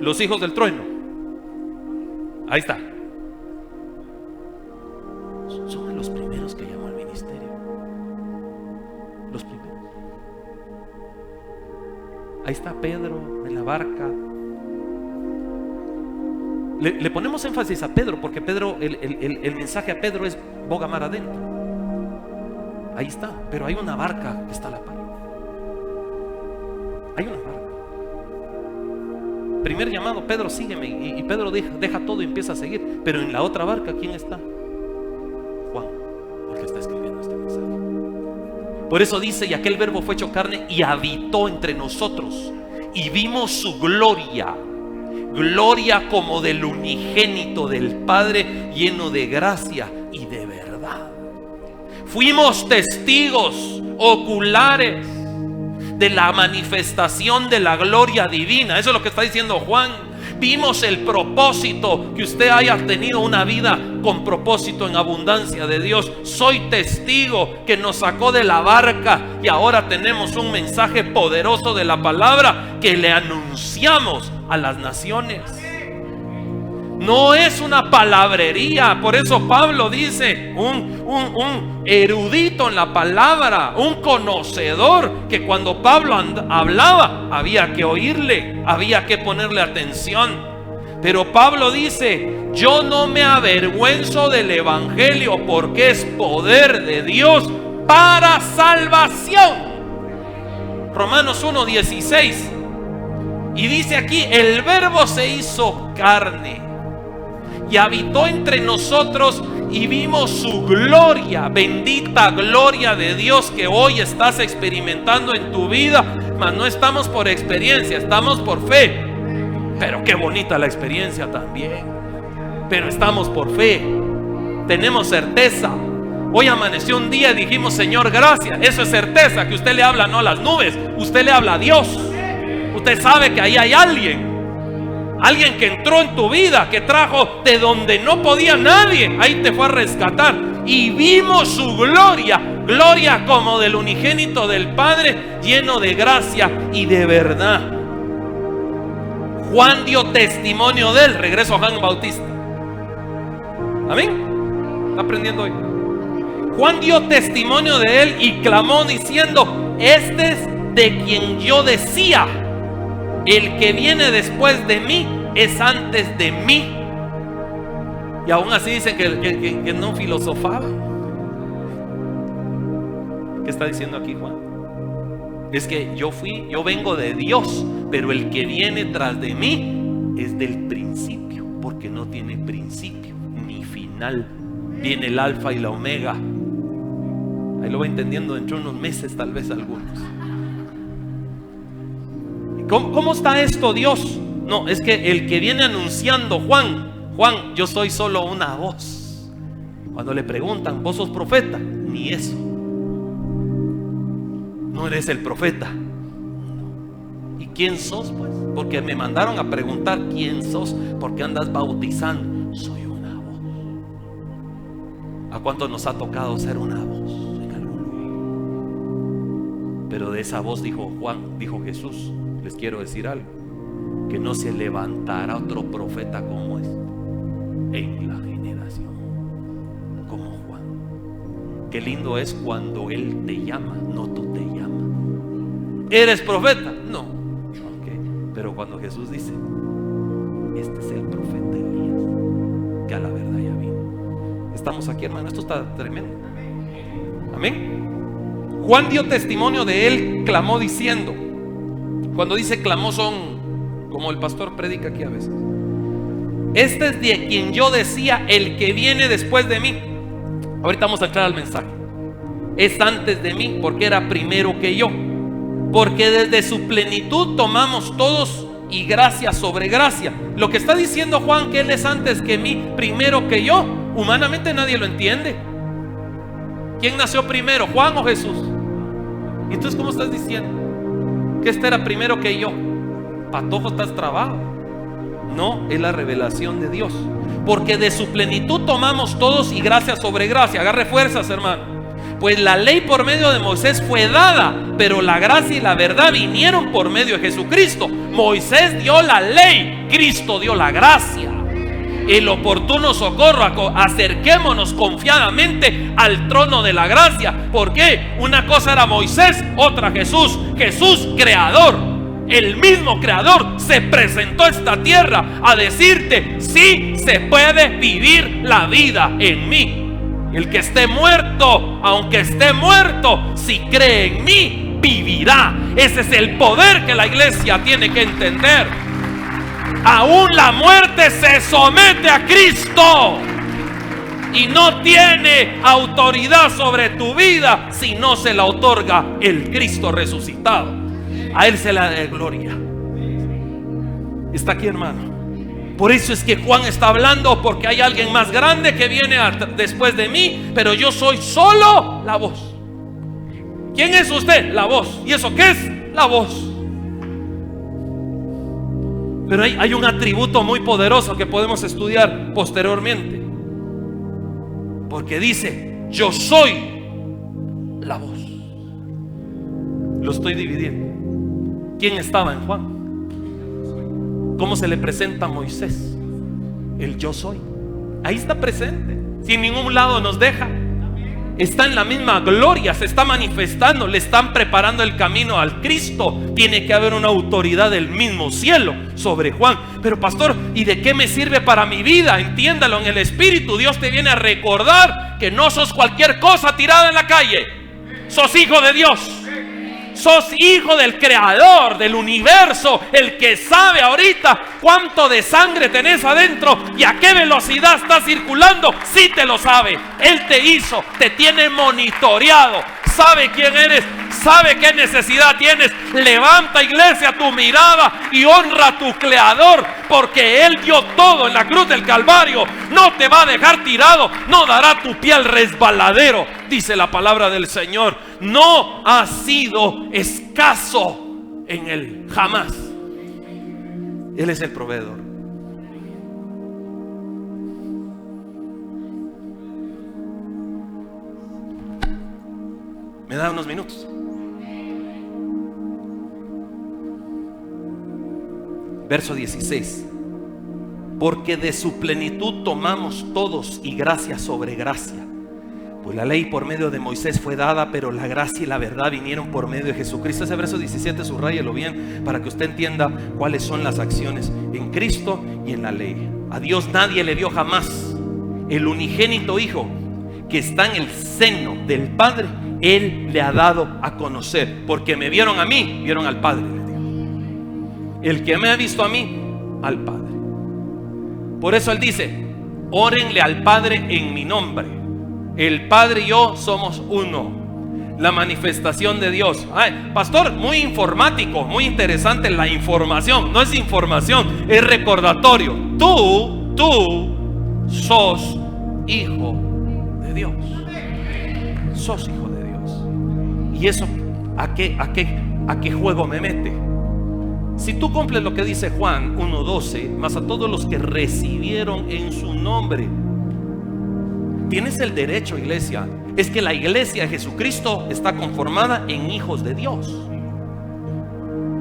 los hijos del trueno. Ahí está. Son los primeros que llamó al ministerio. Los primeros. Ahí está Pedro en la barca. Le ponemos énfasis a Pedro porque Pedro, el mensaje a Pedro es boga mar adentro. Ahí está, pero hay una barca que está a la par. Hay una barca. Primer llamado, Pedro, sígueme. Y Pedro deja todo y empieza a seguir. Pero en la otra barca, ¿quién está? Juan, el que está escribiendo este mensaje. Por eso dice, y aquel verbo fue hecho carne y habitó entre nosotros, y vimos su gloria, gloria como del unigénito del Padre, lleno de gracia y de verdad. Fuimos testigos oculares de la manifestación de la gloria divina. Eso es lo que está diciendo Juan. Vimos el propósito, que usted haya tenido una vida con propósito en abundancia de Dios. Soy testigo que nos sacó de la barca y ahora tenemos un mensaje poderoso de la palabra que le anunciamos a las naciones. No es una palabrería. Por eso Pablo dice, un erudito en la palabra, un conocedor, que cuando Pablo hablaba había que oírle, había que ponerle atención. Pero Pablo dice, yo no me avergüenzo del evangelio, porque es poder de Dios para salvación. Romanos 1:16. Y dice aquí, el verbo se hizo carne y habitó entre nosotros, y vimos su gloria, bendita gloria de Dios que hoy estás experimentando en tu vida. Mas no estamos por experiencia, estamos por fe. Pero qué bonita la experiencia también. Pero estamos por fe. Tenemos certeza Hoy amaneció un día y dijimos: Señor, gracias. Eso es certeza, que usted le habla no a las nubes, usted le habla a Dios. Usted sabe que ahí hay alguien que entró en tu vida, que trajo de donde no podía nadie, ahí te fue a rescatar. Y vimos su gloria, gloria como del unigénito del Padre, lleno de gracia y de verdad. Juan dio testimonio de él. Regreso a Juan Bautista. Amén. ¿Está aprendiendo hoy? Juan dio testimonio de él y clamó diciendo: este es de quien yo decía, el que viene después de mí es antes de mí. Y aún así dicen que no filosofaba. ¿Qué está diciendo aquí Juan? Es que yo vengo de Dios, pero el que viene tras de mí es del principio, porque no tiene principio ni final. Viene el alfa y la omega. Ahí lo va entendiendo dentro de unos meses, tal vez algunos. ¿Cómo está esto, Dios? No, es que el que viene anunciando, Juan, yo soy solo una voz. Cuando le preguntan: ¿vos sos profeta? Ni eso. No eres el profeta. ¿Y quién sos, pues? Porque me mandaron a preguntar: ¿quién sos? Porque andas bautizando. Soy una voz. ¿A cuánto nos ha tocado ser una voz en algún lugar? Pero de esa voz dijo Jesús: les quiero decir algo, que no se levantará otro profeta como en la generación, como Juan. Qué lindo es cuando Él te llama, no tú te llamas. ¿Eres profeta? No. Okay. Pero cuando Jesús dice: este es el profeta Elías, que a la verdad ya vino. Estamos aquí, hermano, esto está tremendo. Amén. Juan dio testimonio de él, clamó diciendo. Cuando dice clamó, son como el pastor predica aquí a veces: este es de quien yo decía, el que viene después de mí. Ahorita vamos a entrar al mensaje. Es antes de mí, porque era primero que yo. Porque desde su plenitud tomamos todos, y gracia sobre gracia. Lo que está diciendo Juan, que Él es antes que mí, primero que yo, humanamente nadie lo entiende. ¿Quién nació primero, Juan o Jesús? Entonces, ¿cómo estás diciendo que este era primero que yo? Patojo, estás trabado. No, es la revelación de Dios. Porque de su plenitud tomamos todos, y gracia sobre gracia. Agarre fuerzas, hermano. Pues la ley por medio de Moisés fue dada, pero la gracia y la verdad vinieron por medio de Jesucristo. Moisés dio la ley, Cristo dio la gracia. El oportuno socorro, acerquémonos confiadamente al trono de la gracia. ¿Por qué? Una cosa era Moisés, otra Jesús. Jesús, creador, el mismo creador, se presentó a esta tierra a decirte: sí se puede vivir la vida en mí. El que esté muerto, aunque esté muerto, si cree en mí, vivirá. Ese es el poder que la iglesia tiene que entender. Aún la muerte se somete a Cristo y no tiene autoridad sobre tu vida si no se la otorga el Cristo resucitado. A Él se la da gloria. Está aquí, hermano. Por eso es que Juan está hablando, porque hay alguien más grande que viene después de mí, pero yo soy solo la voz. ¿Quién es usted? La voz. ¿Y eso qué es? La voz. Pero hay un atributo muy poderoso que podemos estudiar posteriormente, porque dice: yo soy la voz. Lo estoy dividiendo. ¿Quién estaba en Juan? ¿Cómo se le presenta a Moisés? El yo soy. Ahí está presente. Si en ningún lado nos deja. Está en la misma gloria, se está manifestando. Le están preparando el camino al Cristo. Tiene que haber una autoridad del mismo cielo sobre Juan. Pero pastor, ¿y de qué me sirve para mi vida? Entiéndalo, en el Espíritu Dios te viene a recordar que no sos cualquier cosa tirada en la calle. Sos hijo de Dios. sos hijo del creador del universo, el que sabe ahorita cuánto de sangre tenés adentro y a qué velocidad está circulando. Sí te lo sabe. Él te hizo, te tiene monitoreado, sabe quién eres, sabe qué necesidad tienes. Levanta, iglesia, tu mirada y honra a tu creador, porque Él dio todo en la cruz del Calvario. No te va a dejar tirado, no dará tu pie al resbaladero, dice la palabra del Señor. No ha sido escaso en Él, jamás. Él es el proveedor. ¿Me da unos minutos? Verso 16. Porque de su plenitud tomamos todos, y gracia sobre gracia. Pues la ley por medio de Moisés fue dada, pero la gracia y la verdad vinieron por medio de Jesucristo. Ese verso 17, subráyelo bien para que usted entienda cuáles son las acciones en Cristo y en la ley. A Dios nadie le vio jamás. El unigénito Hijo que está en el seno del Padre, Él le ha dado a conocer. Porque me vieron a mí, vieron al Padre, le digo. El que me ha visto a mí, al Padre. Por eso Él dice: órenle al Padre en mi nombre. El Padre y yo somos uno. La manifestación de Dios. Ay, pastor, muy informático, muy interesante la información. No es información, es recordatorio. Tú sos hijo de Dios. Sos hijo de Dios. ¿Y eso a qué juego me mete? Si tú cumples lo que dice Juan 1:12, más a todos los que recibieron en su nombre, tienes el derecho, iglesia. Es que la iglesia de Jesucristo está conformada en hijos de Dios.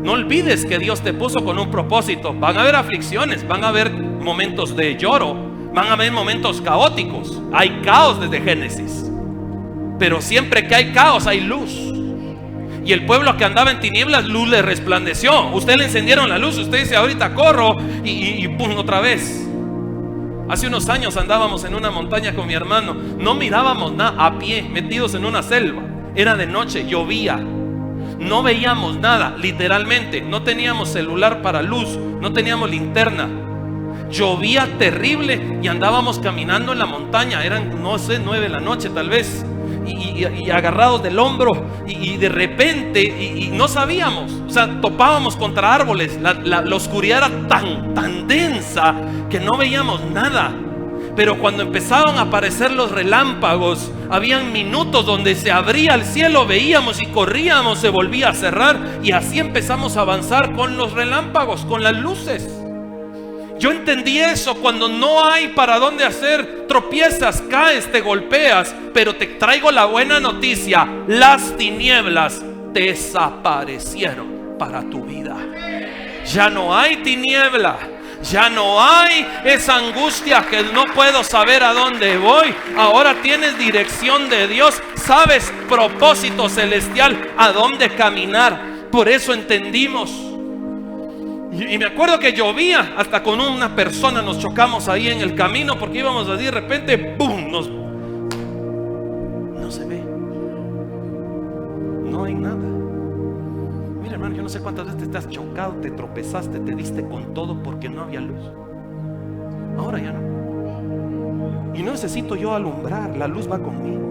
No olvides que Dios te puso con un propósito. Van a haber aflicciones, van a haber momentos de lloro, van a haber momentos caóticos. Hay caos desde Génesis, pero siempre que hay caos hay luz. Y el pueblo que andaba en tinieblas, luz le resplandeció. Usted le encendieron la luz, usted dice: ahorita corro y pum, otra vez. Hace unos años andábamos en una montaña con mi hermano. No mirábamos nada, a pie, metidos en una selva. Era de noche, llovía. No veíamos nada, literalmente. No teníamos celular para luz, no teníamos linterna. Llovía terrible y andábamos caminando en la montaña. Eran, no sé, 9 de la noche tal vez. Y agarrados del hombro y de repente y no sabíamos, o sea, topábamos contra árboles. La oscuridad era tan densa que no veíamos nada. Pero cuando empezaban a aparecer los relámpagos, habían minutos donde se abría el cielo, veíamos y corríamos, se volvía a cerrar, y así empezamos a avanzar con los relámpagos, con las luces. Yo entendí eso. Cuando no hay para dónde hacer, tropiezas, caes, te golpeas. Pero te traigo la buena noticia: las tinieblas desaparecieron para tu vida. Ya no hay tiniebla, ya no hay esa angustia que no puedo saber a dónde voy. Ahora tienes dirección de Dios, sabes propósito celestial, a dónde caminar. Por eso entendimos. Y me acuerdo que llovía, hasta con una persona nos chocamos ahí en el camino, porque íbamos así, de repente, ¡boom! No se ve, no hay nada. Mira, hermano, yo no sé cuántas veces te has chocado, te tropezaste, te diste con todo porque no había luz. Ahora ya no. Y no necesito yo alumbrar, la luz va conmigo.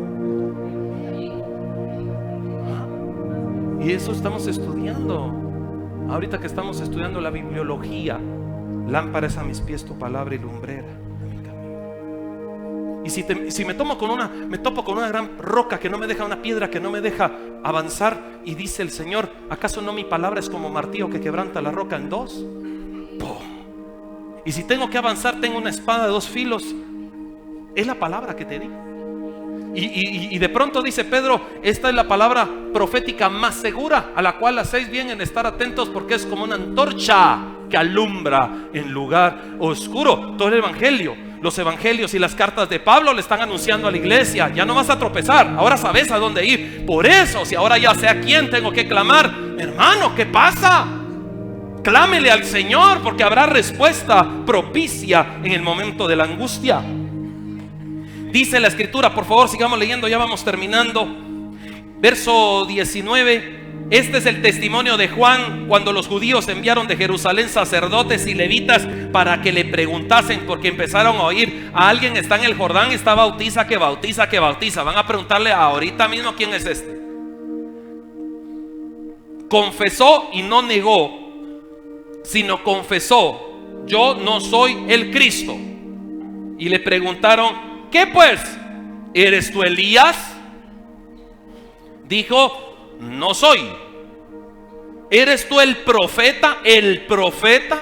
Y eso estamos estudiando. Ahorita que estamos estudiando la bibliología, lámpara es a mis pies tu palabra y lumbrera a mi camino. Y si me topo con una gran roca que no me deja, una piedra que no me deja avanzar, y dice el Señor: ¿acaso no mi palabra es como martillo que quebranta la roca en dos? ¡Pum! Y si tengo que avanzar, tengo una espada de 2 filos. Es la palabra que te di. Y de pronto dice Pedro: esta es la palabra profética más segura, a la cual hacéis bien en estar atentos, porque es como una antorcha que alumbra en lugar oscuro. Todo el evangelio, los evangelios y las cartas de Pablo le están anunciando a la iglesia: ya no vas a tropezar, ahora sabes a dónde ir. Por eso, si ahora ya sé a quién tengo que clamar, hermano, ¿qué pasa? Clámele al Señor, porque habrá respuesta propicia en el momento de la angustia. Dice la escritura, por favor sigamos leyendo, ya vamos terminando. Verso 19: Este es el testimonio de Juan cuando los judíos enviaron de Jerusalén sacerdotes y levitas para que le preguntasen, porque empezaron a oír: a alguien está en el Jordán y está bautiza, que bautiza, que bautiza. Van a preguntarle ahorita mismo quién es este. Confesó y no negó, sino confesó: yo no soy el Cristo. Y le preguntaron: ¿qué pues? ¿Eres tú Elías? Dijo: no soy. ¿Eres tú el profeta? ¿El profeta?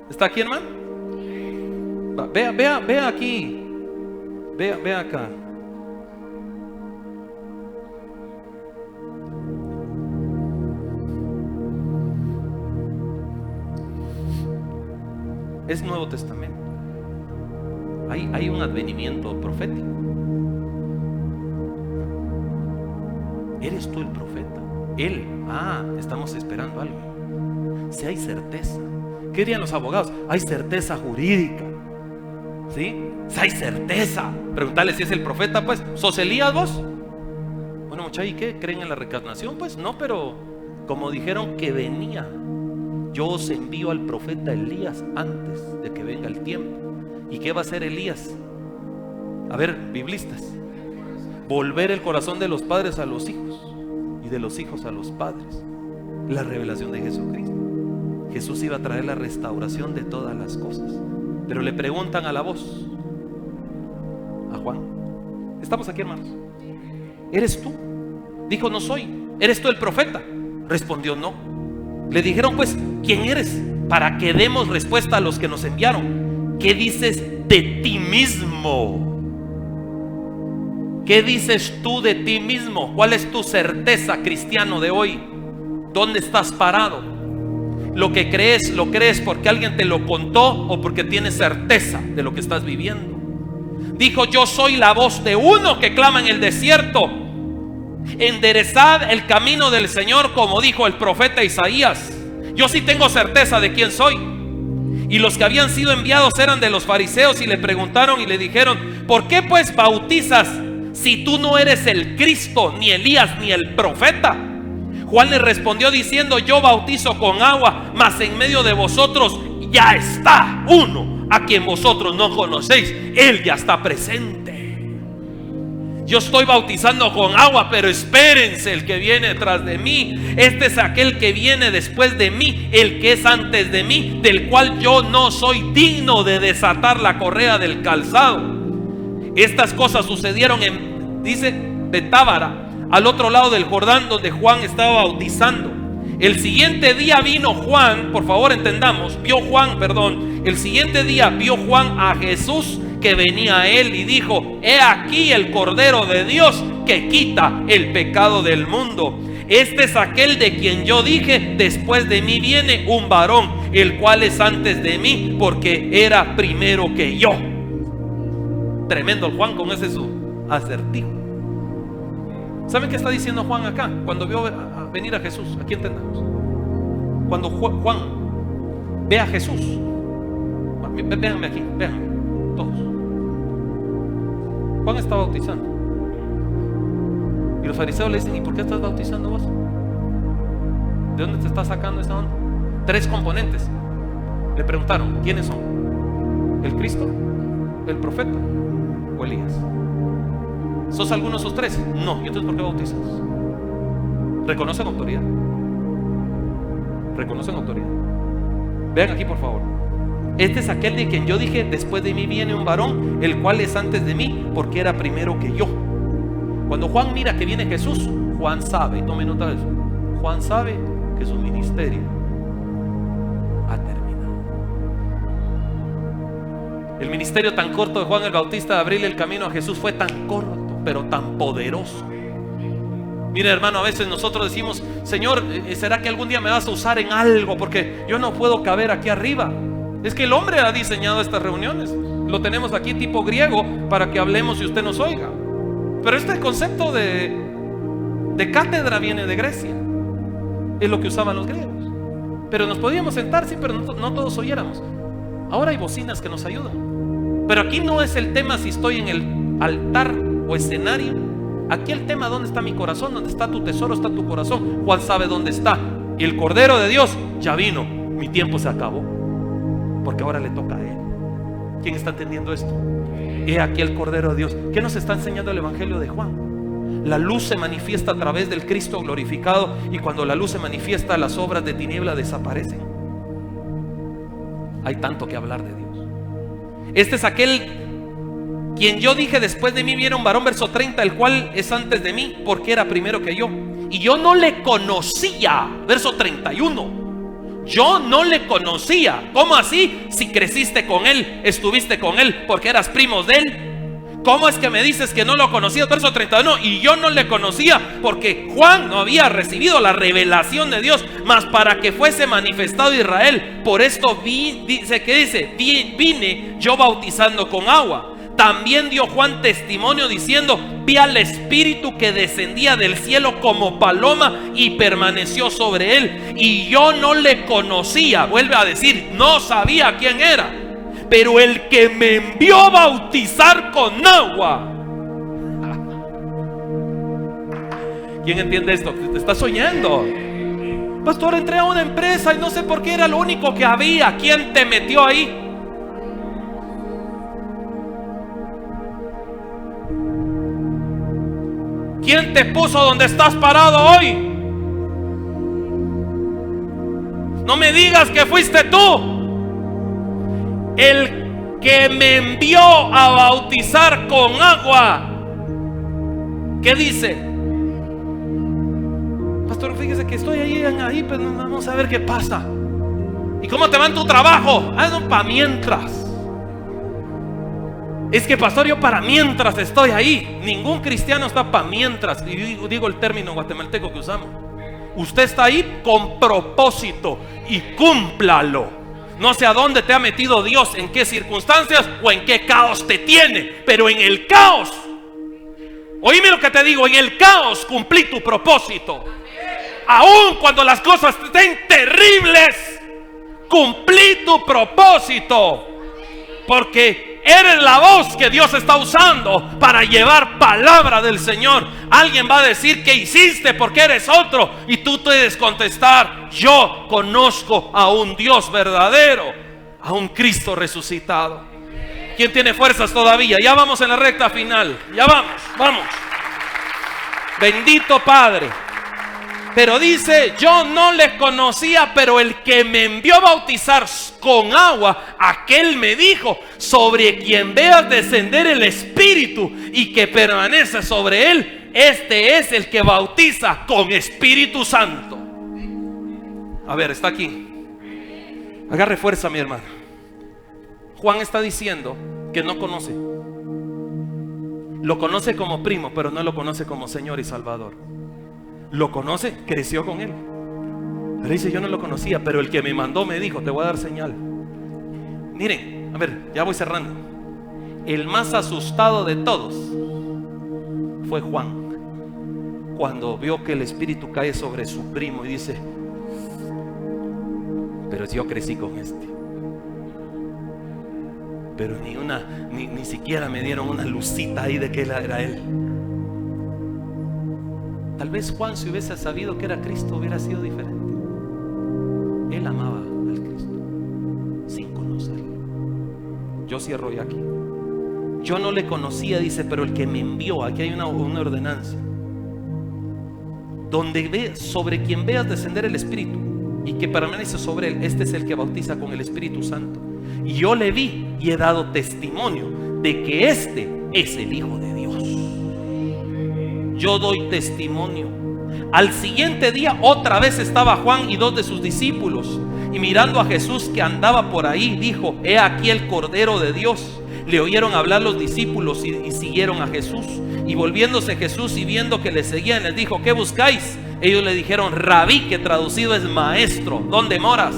¿Está aquí, hermano? Vea aquí. Vea acá. Es Nuevo Testamento. Hay un advenimiento profético. ¿Eres tú el profeta? Él. Estamos esperando algo. Si hay certeza. ¿Qué dirían los abogados? Hay certeza jurídica. ¿Sí? Si hay certeza. Preguntarle si es el profeta, pues. ¿Sos Elías vos? Bueno, muchachos, ¿y qué? ¿Creen en la reencarnación? Pues no, pero como dijeron que venía, yo os envío al profeta Elías antes de que venga el tiempo. ¿Y qué va a hacer Elías? A ver, biblistas. Volver el corazón de los padres a los hijos y de los hijos a los padres. La revelación de Jesucristo. Jesús iba a traer la restauración de todas las cosas. Pero le preguntan a la voz, a Juan: estamos aquí, hermanos. ¿Eres tú? Dijo: no soy. ¿Eres tú el profeta? Respondió: no. Le dijeron: pues, ¿quién eres? Para que demos respuesta a los que nos enviaron. ¿Qué dices de ti mismo? ¿Qué dices tú de ti mismo? ¿Cuál es tu certeza, cristiano de hoy? ¿Dónde estás parado? ¿Lo que crees, lo crees porque alguien te lo contó o porque tienes certeza de lo que estás viviendo? Dijo: yo soy la voz de uno que clama en el desierto: enderezad el camino del Señor, como dijo el profeta Isaías. Yo sí tengo certeza de quién soy. Y los que habían sido enviados eran de los fariseos y le preguntaron y le dijeron: ¿por qué pues bautizas si tú no eres el Cristo, ni Elías, ni el profeta? Juan le respondió diciendo: yo bautizo con agua, mas en medio de vosotros ya está uno a quien vosotros no conocéis. Él ya está presente. Yo estoy bautizando con agua, pero espérense el que viene tras de mí. Este es aquel que viene después de mí, el que es antes de mí, del cual yo no soy digno de desatar la correa del calzado. Estas cosas sucedieron dice, Betábara, al otro lado del Jordán, donde Juan estaba bautizando. El siguiente día vino Juan, por favor entendamos, el siguiente día vio Juan a Jesús que venía a él y dijo: he aquí el Cordero de Dios que quita el pecado del mundo. Este es aquel de quien yo dije: después de mí viene un varón, el cual es antes de mí, porque era primero que yo. Tremendo el Juan con ese su acertijo. ¿Saben qué está diciendo Juan acá? Cuando vio venir a Jesús, aquí entendamos. Cuando Juan ve a Jesús, véanme aquí, véanme todos. Juan está bautizando y los fariseos le dicen: ¿y por qué estás bautizando vos? ¿De dónde te estás sacando esta onda? 3 componentes. Le preguntaron: ¿quiénes son? ¿El Cristo? ¿El profeta? ¿O Elías? ¿Sos alguno de esos 3? No. ¿Y entonces por qué bautizas? ¿Reconocen autoridad? ¿Reconocen autoridad? Vean aquí, por favor. Este es aquel de quien yo dije: después de mí viene un varón, el cual es antes de mí, porque era primero que yo. Cuando Juan mira que viene Jesús, Juan sabe, y tome nota de eso, Juan sabe que su ministerio ha terminado. El ministerio tan corto de Juan el Bautista de abrirle el camino a Jesús fue tan corto, pero tan poderoso. Mire, hermano, a veces nosotros decimos: Señor, ¿será que algún día me vas a usar en algo? Porque yo no puedo caber aquí arriba. Es que el hombre ha diseñado estas reuniones. Lo tenemos aquí tipo griego para que hablemos y usted nos oiga. Pero este concepto de cátedra viene de Grecia. Es lo que usaban los griegos. Pero nos podíamos sentar, sí, pero no todos oyéramos. Ahora hay bocinas que nos ayudan. Pero aquí no es el tema si estoy en el altar o escenario. Aquí el tema: ¿dónde está mi corazón? ¿Dónde está tu tesoro? Está tu corazón. Juan sabe dónde está. Y el Cordero de Dios ya vino. Mi tiempo se acabó, porque ahora le toca a Él. ¿Quién está entendiendo esto? He aquí el Cordero de Dios. ¿Qué nos está enseñando el Evangelio de Juan? La luz se manifiesta a través del Cristo glorificado, y cuando la luz se manifiesta, las obras de tiniebla desaparecen. Hay tanto que hablar de Dios. Este es aquel quien yo dije: después de mí viene un varón, verso 30, el cual es antes de mí, porque era primero que yo. Y yo no le conocía, verso 31. Yo no le conocía. ¿Cómo así? Si creciste con él, estuviste con él, porque eras primos de él. ¿Cómo es que me dices que no lo conocías? Verso 31. Y yo no le conocía, porque Juan no había recibido la revelación de Dios, mas para que fuese manifestado Israel. Por esto vine yo bautizando con agua. También dio Juan testimonio diciendo: vi al Espíritu que descendía del cielo como paloma y permaneció sobre él. Y yo no le conocía. Vuelve a decir: no sabía quién era. Pero el que me envió a bautizar con agua. ¿Quién entiende esto? Te estás oyendo. Pastor, entré a una empresa y no sé por qué era lo único que había. ¿Quién te metió ahí? ¿Quién te puso donde estás parado hoy? No me digas que fuiste tú. El que me envió a bautizar con agua. ¿Qué dice? Pastor, fíjese que estoy ahí, pero vamos a ver qué pasa. ¿Y cómo te va en tu trabajo? Ah, no, para mientras. Es que, pastor, yo para mientras estoy ahí. Ningún cristiano está para mientras. Y digo el término guatemalteco que usamos. Usted está ahí con propósito y cúmplalo. No sé a dónde te ha metido Dios, en qué circunstancias o en qué caos te tiene, pero en el caos, oíme lo que te digo, en el caos cumplí tu propósito. Aún cuando las cosas estén terribles, cumplí tu propósito, porque eres la voz que Dios está usando para llevar palabra del Señor. Alguien va a decir: ¿qué hiciste? Porque eres otro. Y tú debes contestar: yo conozco a un Dios verdadero, a un Cristo resucitado. ¿Quién tiene fuerzas todavía? Ya vamos en la recta final. Ya vamos. Bendito Padre. Pero dice: yo no le conocía, pero el que me envió a bautizar con agua, aquel me dijo: sobre quien veas descender el Espíritu y que permanece sobre él, este es el que bautiza con Espíritu Santo. A ver, está aquí. Agarre fuerza, mi hermano. Juan está diciendo que no conoce. Lo conoce como primo, pero no lo conoce como Señor y Salvador. Lo conoce, creció con él. Pero dice: yo no lo conocía, pero el que me mandó me dijo: te voy a dar señal. Miren, a ver, ya voy cerrando. El más asustado de todos fue Juan, cuando vio que el Espíritu cae sobre su primo y dice: pero yo crecí con este. Pero ni siquiera me dieron una lucita ahí de que era él. Tal vez Juan, si hubiese sabido que era Cristo, hubiera sido diferente. Él amaba al Cristo sin conocerlo. Yo cierro ya aquí. Yo no le conocía, dice, pero el que me envió. Aquí hay una ordenanza. Sobre quien veas descender el Espíritu y que permanece sobre él, este es el que bautiza con el Espíritu Santo. Y yo le vi y he dado testimonio de que este es el Hijo de Dios. Yo doy testimonio. Al siguiente día otra vez estaba Juan y 2 de sus discípulos, y mirando a Jesús que andaba por ahí, dijo: he aquí el Cordero de Dios. Le oyeron hablar los discípulos y siguieron a Jesús. Y volviéndose Jesús y viendo que le seguían, les dijo: ¿qué buscáis? Ellos le dijeron: Rabí, que traducido es maestro, ¿dónde moras?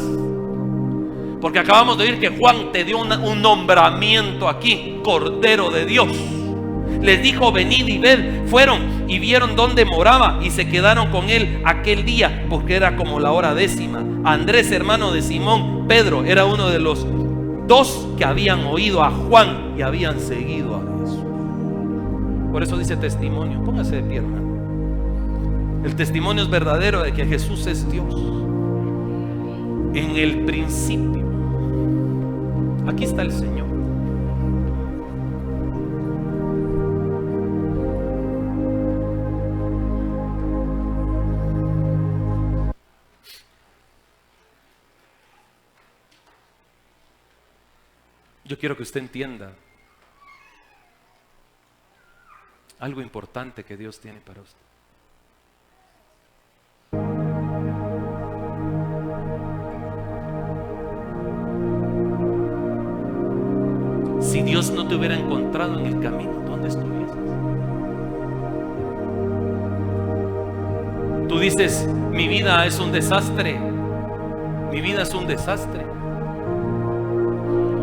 Porque acabamos de oír que Juan te dio un nombramiento aquí: Cordero de Dios. Les dijo: venid y ved. Fueron y vieron dónde moraba y se quedaron con él aquel día, porque era como la hora 10. Andrés, hermano de Simón Pedro, era uno de los 2 que habían oído a Juan y habían seguido a Jesús. Por eso dice testimonio. Póngase de pie, hermano. El testimonio es verdadero de que Jesús es Dios. En el principio. Aquí está el Señor. Yo quiero que usted entienda algo importante que Dios tiene para usted. Si Dios no te hubiera encontrado en el camino, ¿dónde estuvieras? Tú dices, mi vida es un desastre. Mi vida es un desastre.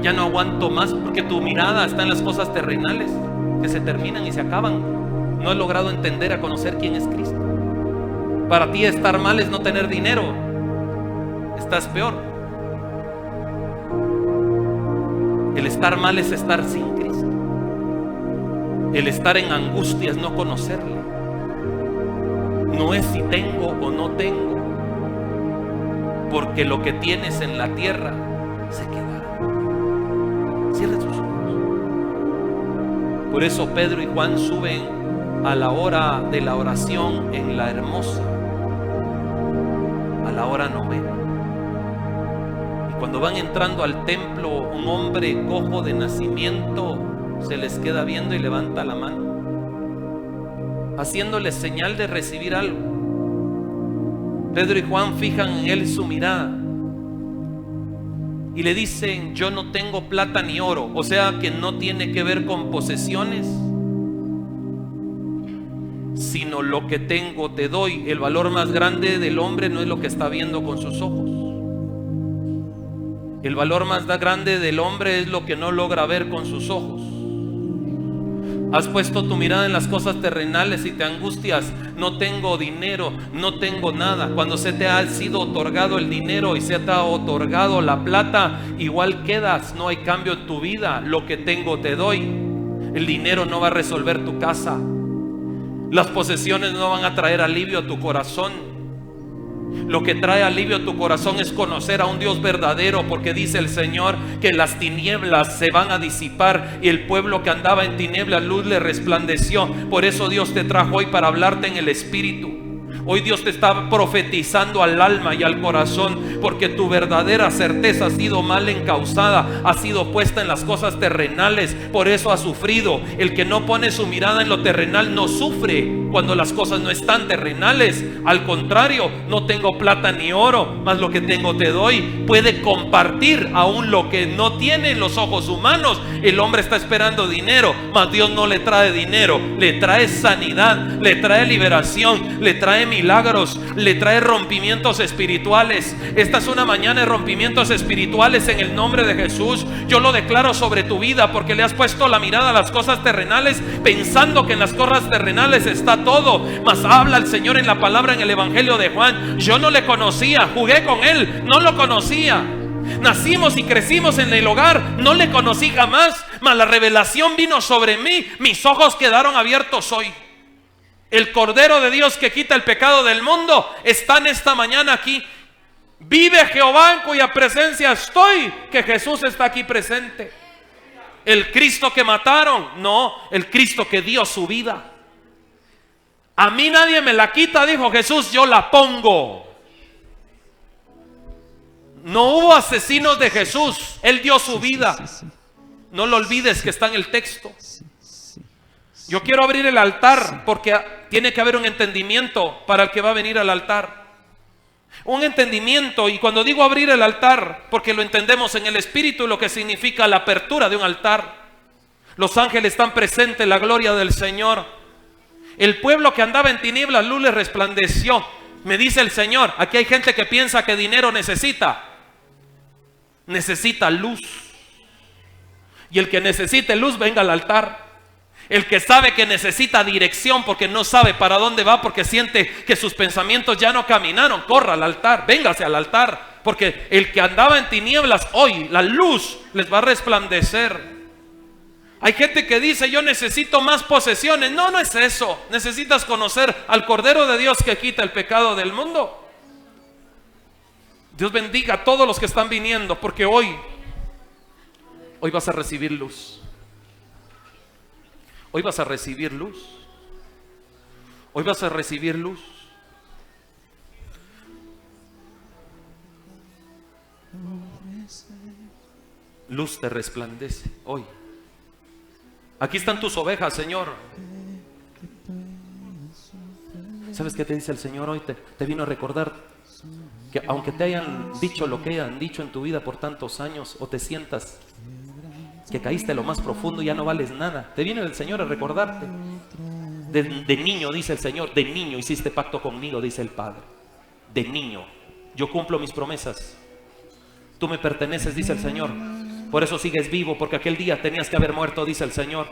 Ya no aguanto más porque tu mirada está en las cosas terrenales que se terminan y se acaban. No has logrado entender a conocer quién es Cristo. Para ti estar mal es no tener dinero. Estás peor. El estar mal es estar sin Cristo. El estar en angustia es no conocerle. No es si tengo o no tengo, porque lo que tienes en la tierra se quedará. Cierra sus ojos. Por eso Pedro y Juan suben a la hora de la oración en la hermosa, a la hora novena. Y cuando van entrando al templo, un hombre cojo de nacimiento se les queda viendo y levanta la mano, haciéndoles señal de recibir algo. Pedro y Juan fijan en él su mirada y le dicen, yo no tengo plata ni oro. O sea que no tiene que ver con posesiones, sino lo que tengo te doy. El valor más grande del hombre no es lo que está viendo con sus ojos. El valor más grande del hombre es lo que no logra ver con sus ojos. Has puesto tu mirada en las cosas terrenales y te angustias. No tengo dinero, no tengo nada. Cuando se te ha sido otorgado el dinero y se te ha otorgado la plata, igual quedas, no hay cambio en tu vida. Lo que tengo te doy. El dinero no va a resolver tu casa. Las posesiones no van a traer alivio a tu corazón. Lo que trae alivio a tu corazón es conocer a un Dios verdadero, porque dice el Señor que las tinieblas se van a disipar y el pueblo que andaba en tinieblas, luz le resplandeció. Por eso Dios te trajo hoy para hablarte en el Espíritu. Hoy Dios te está profetizando al alma y al corazón, porque tu verdadera certeza ha sido mal encauzada, ha sido puesta en las cosas terrenales, por eso ha sufrido. El que no pone su mirada en lo terrenal no sufre cuando las cosas no están terrenales. Al contrario, no tengo plata ni oro, mas lo que tengo te doy. Puede compartir aún lo que no tiene en los ojos humanos. El hombre está esperando dinero, mas Dios no le trae dinero, le trae sanidad, le trae liberación, le trae milagros, le trae rompimientos espirituales. Esta es una mañana de rompimientos espirituales en el nombre de Jesús. Yo lo declaro sobre tu vida, porque le has puesto la mirada a las cosas terrenales, pensando que en las cosas terrenales está todo. Mas habla el Señor en la palabra en el Evangelio de Juan. Yo no le conocía, jugué con él, no lo conocía. Nacimos y crecimos en el hogar, no le conocí jamás, mas la revelación vino sobre mí, mis ojos quedaron abiertos hoy. El Cordero de Dios que quita el pecado del mundo está en esta mañana aquí. Vive Jehová, en cuya presencia estoy, que Jesús está aquí presente. El Cristo que mataron, no, el Cristo que dio su vida. A mí nadie me la quita, dijo Jesús, yo la pongo. No hubo asesinos de Jesús, Él dio su vida. No lo olvides que está en el texto. Yo quiero abrir el altar porque tiene que haber un entendimiento para el que va a venir al altar. Un entendimiento, y cuando digo abrir el altar, porque lo entendemos en el Espíritu, lo que significa la apertura de un altar. Los ángeles están presentes, la gloria del Señor. El pueblo que andaba en tinieblas, luz le resplandeció. Me dice el Señor, aquí hay gente que piensa que dinero necesita luz. Y el que necesite luz, venga al altar. El que sabe que necesita dirección porque no sabe para dónde va, porque siente que sus pensamientos ya no caminaron, corra al altar, véngase al altar, porque el que andaba en tinieblas, hoy la luz les va a resplandecer. Hay gente que dice: yo necesito más posesiones. No, no es eso. Necesitas conocer al Cordero de Dios que quita el pecado del mundo. Dios bendiga a todos los que están viniendo, porque hoy vas a recibir luz. Hoy vas a recibir luz. Hoy vas a recibir luz. Luz te resplandece hoy. Aquí están tus ovejas, Señor. ¿Sabes qué te dice el Señor hoy? Te vino a recordar que aunque te hayan dicho lo que hayan dicho en tu vida por tantos años, o te sientas que caíste a lo más profundo y ya no vales nada, te viene el Señor a recordarte. De niño, dice el Señor, de niño hiciste pacto conmigo, dice el Padre. De niño, yo cumplo mis promesas. Tú me perteneces, dice el Señor. Por eso sigues vivo, porque aquel día tenías que haber muerto, dice el Señor.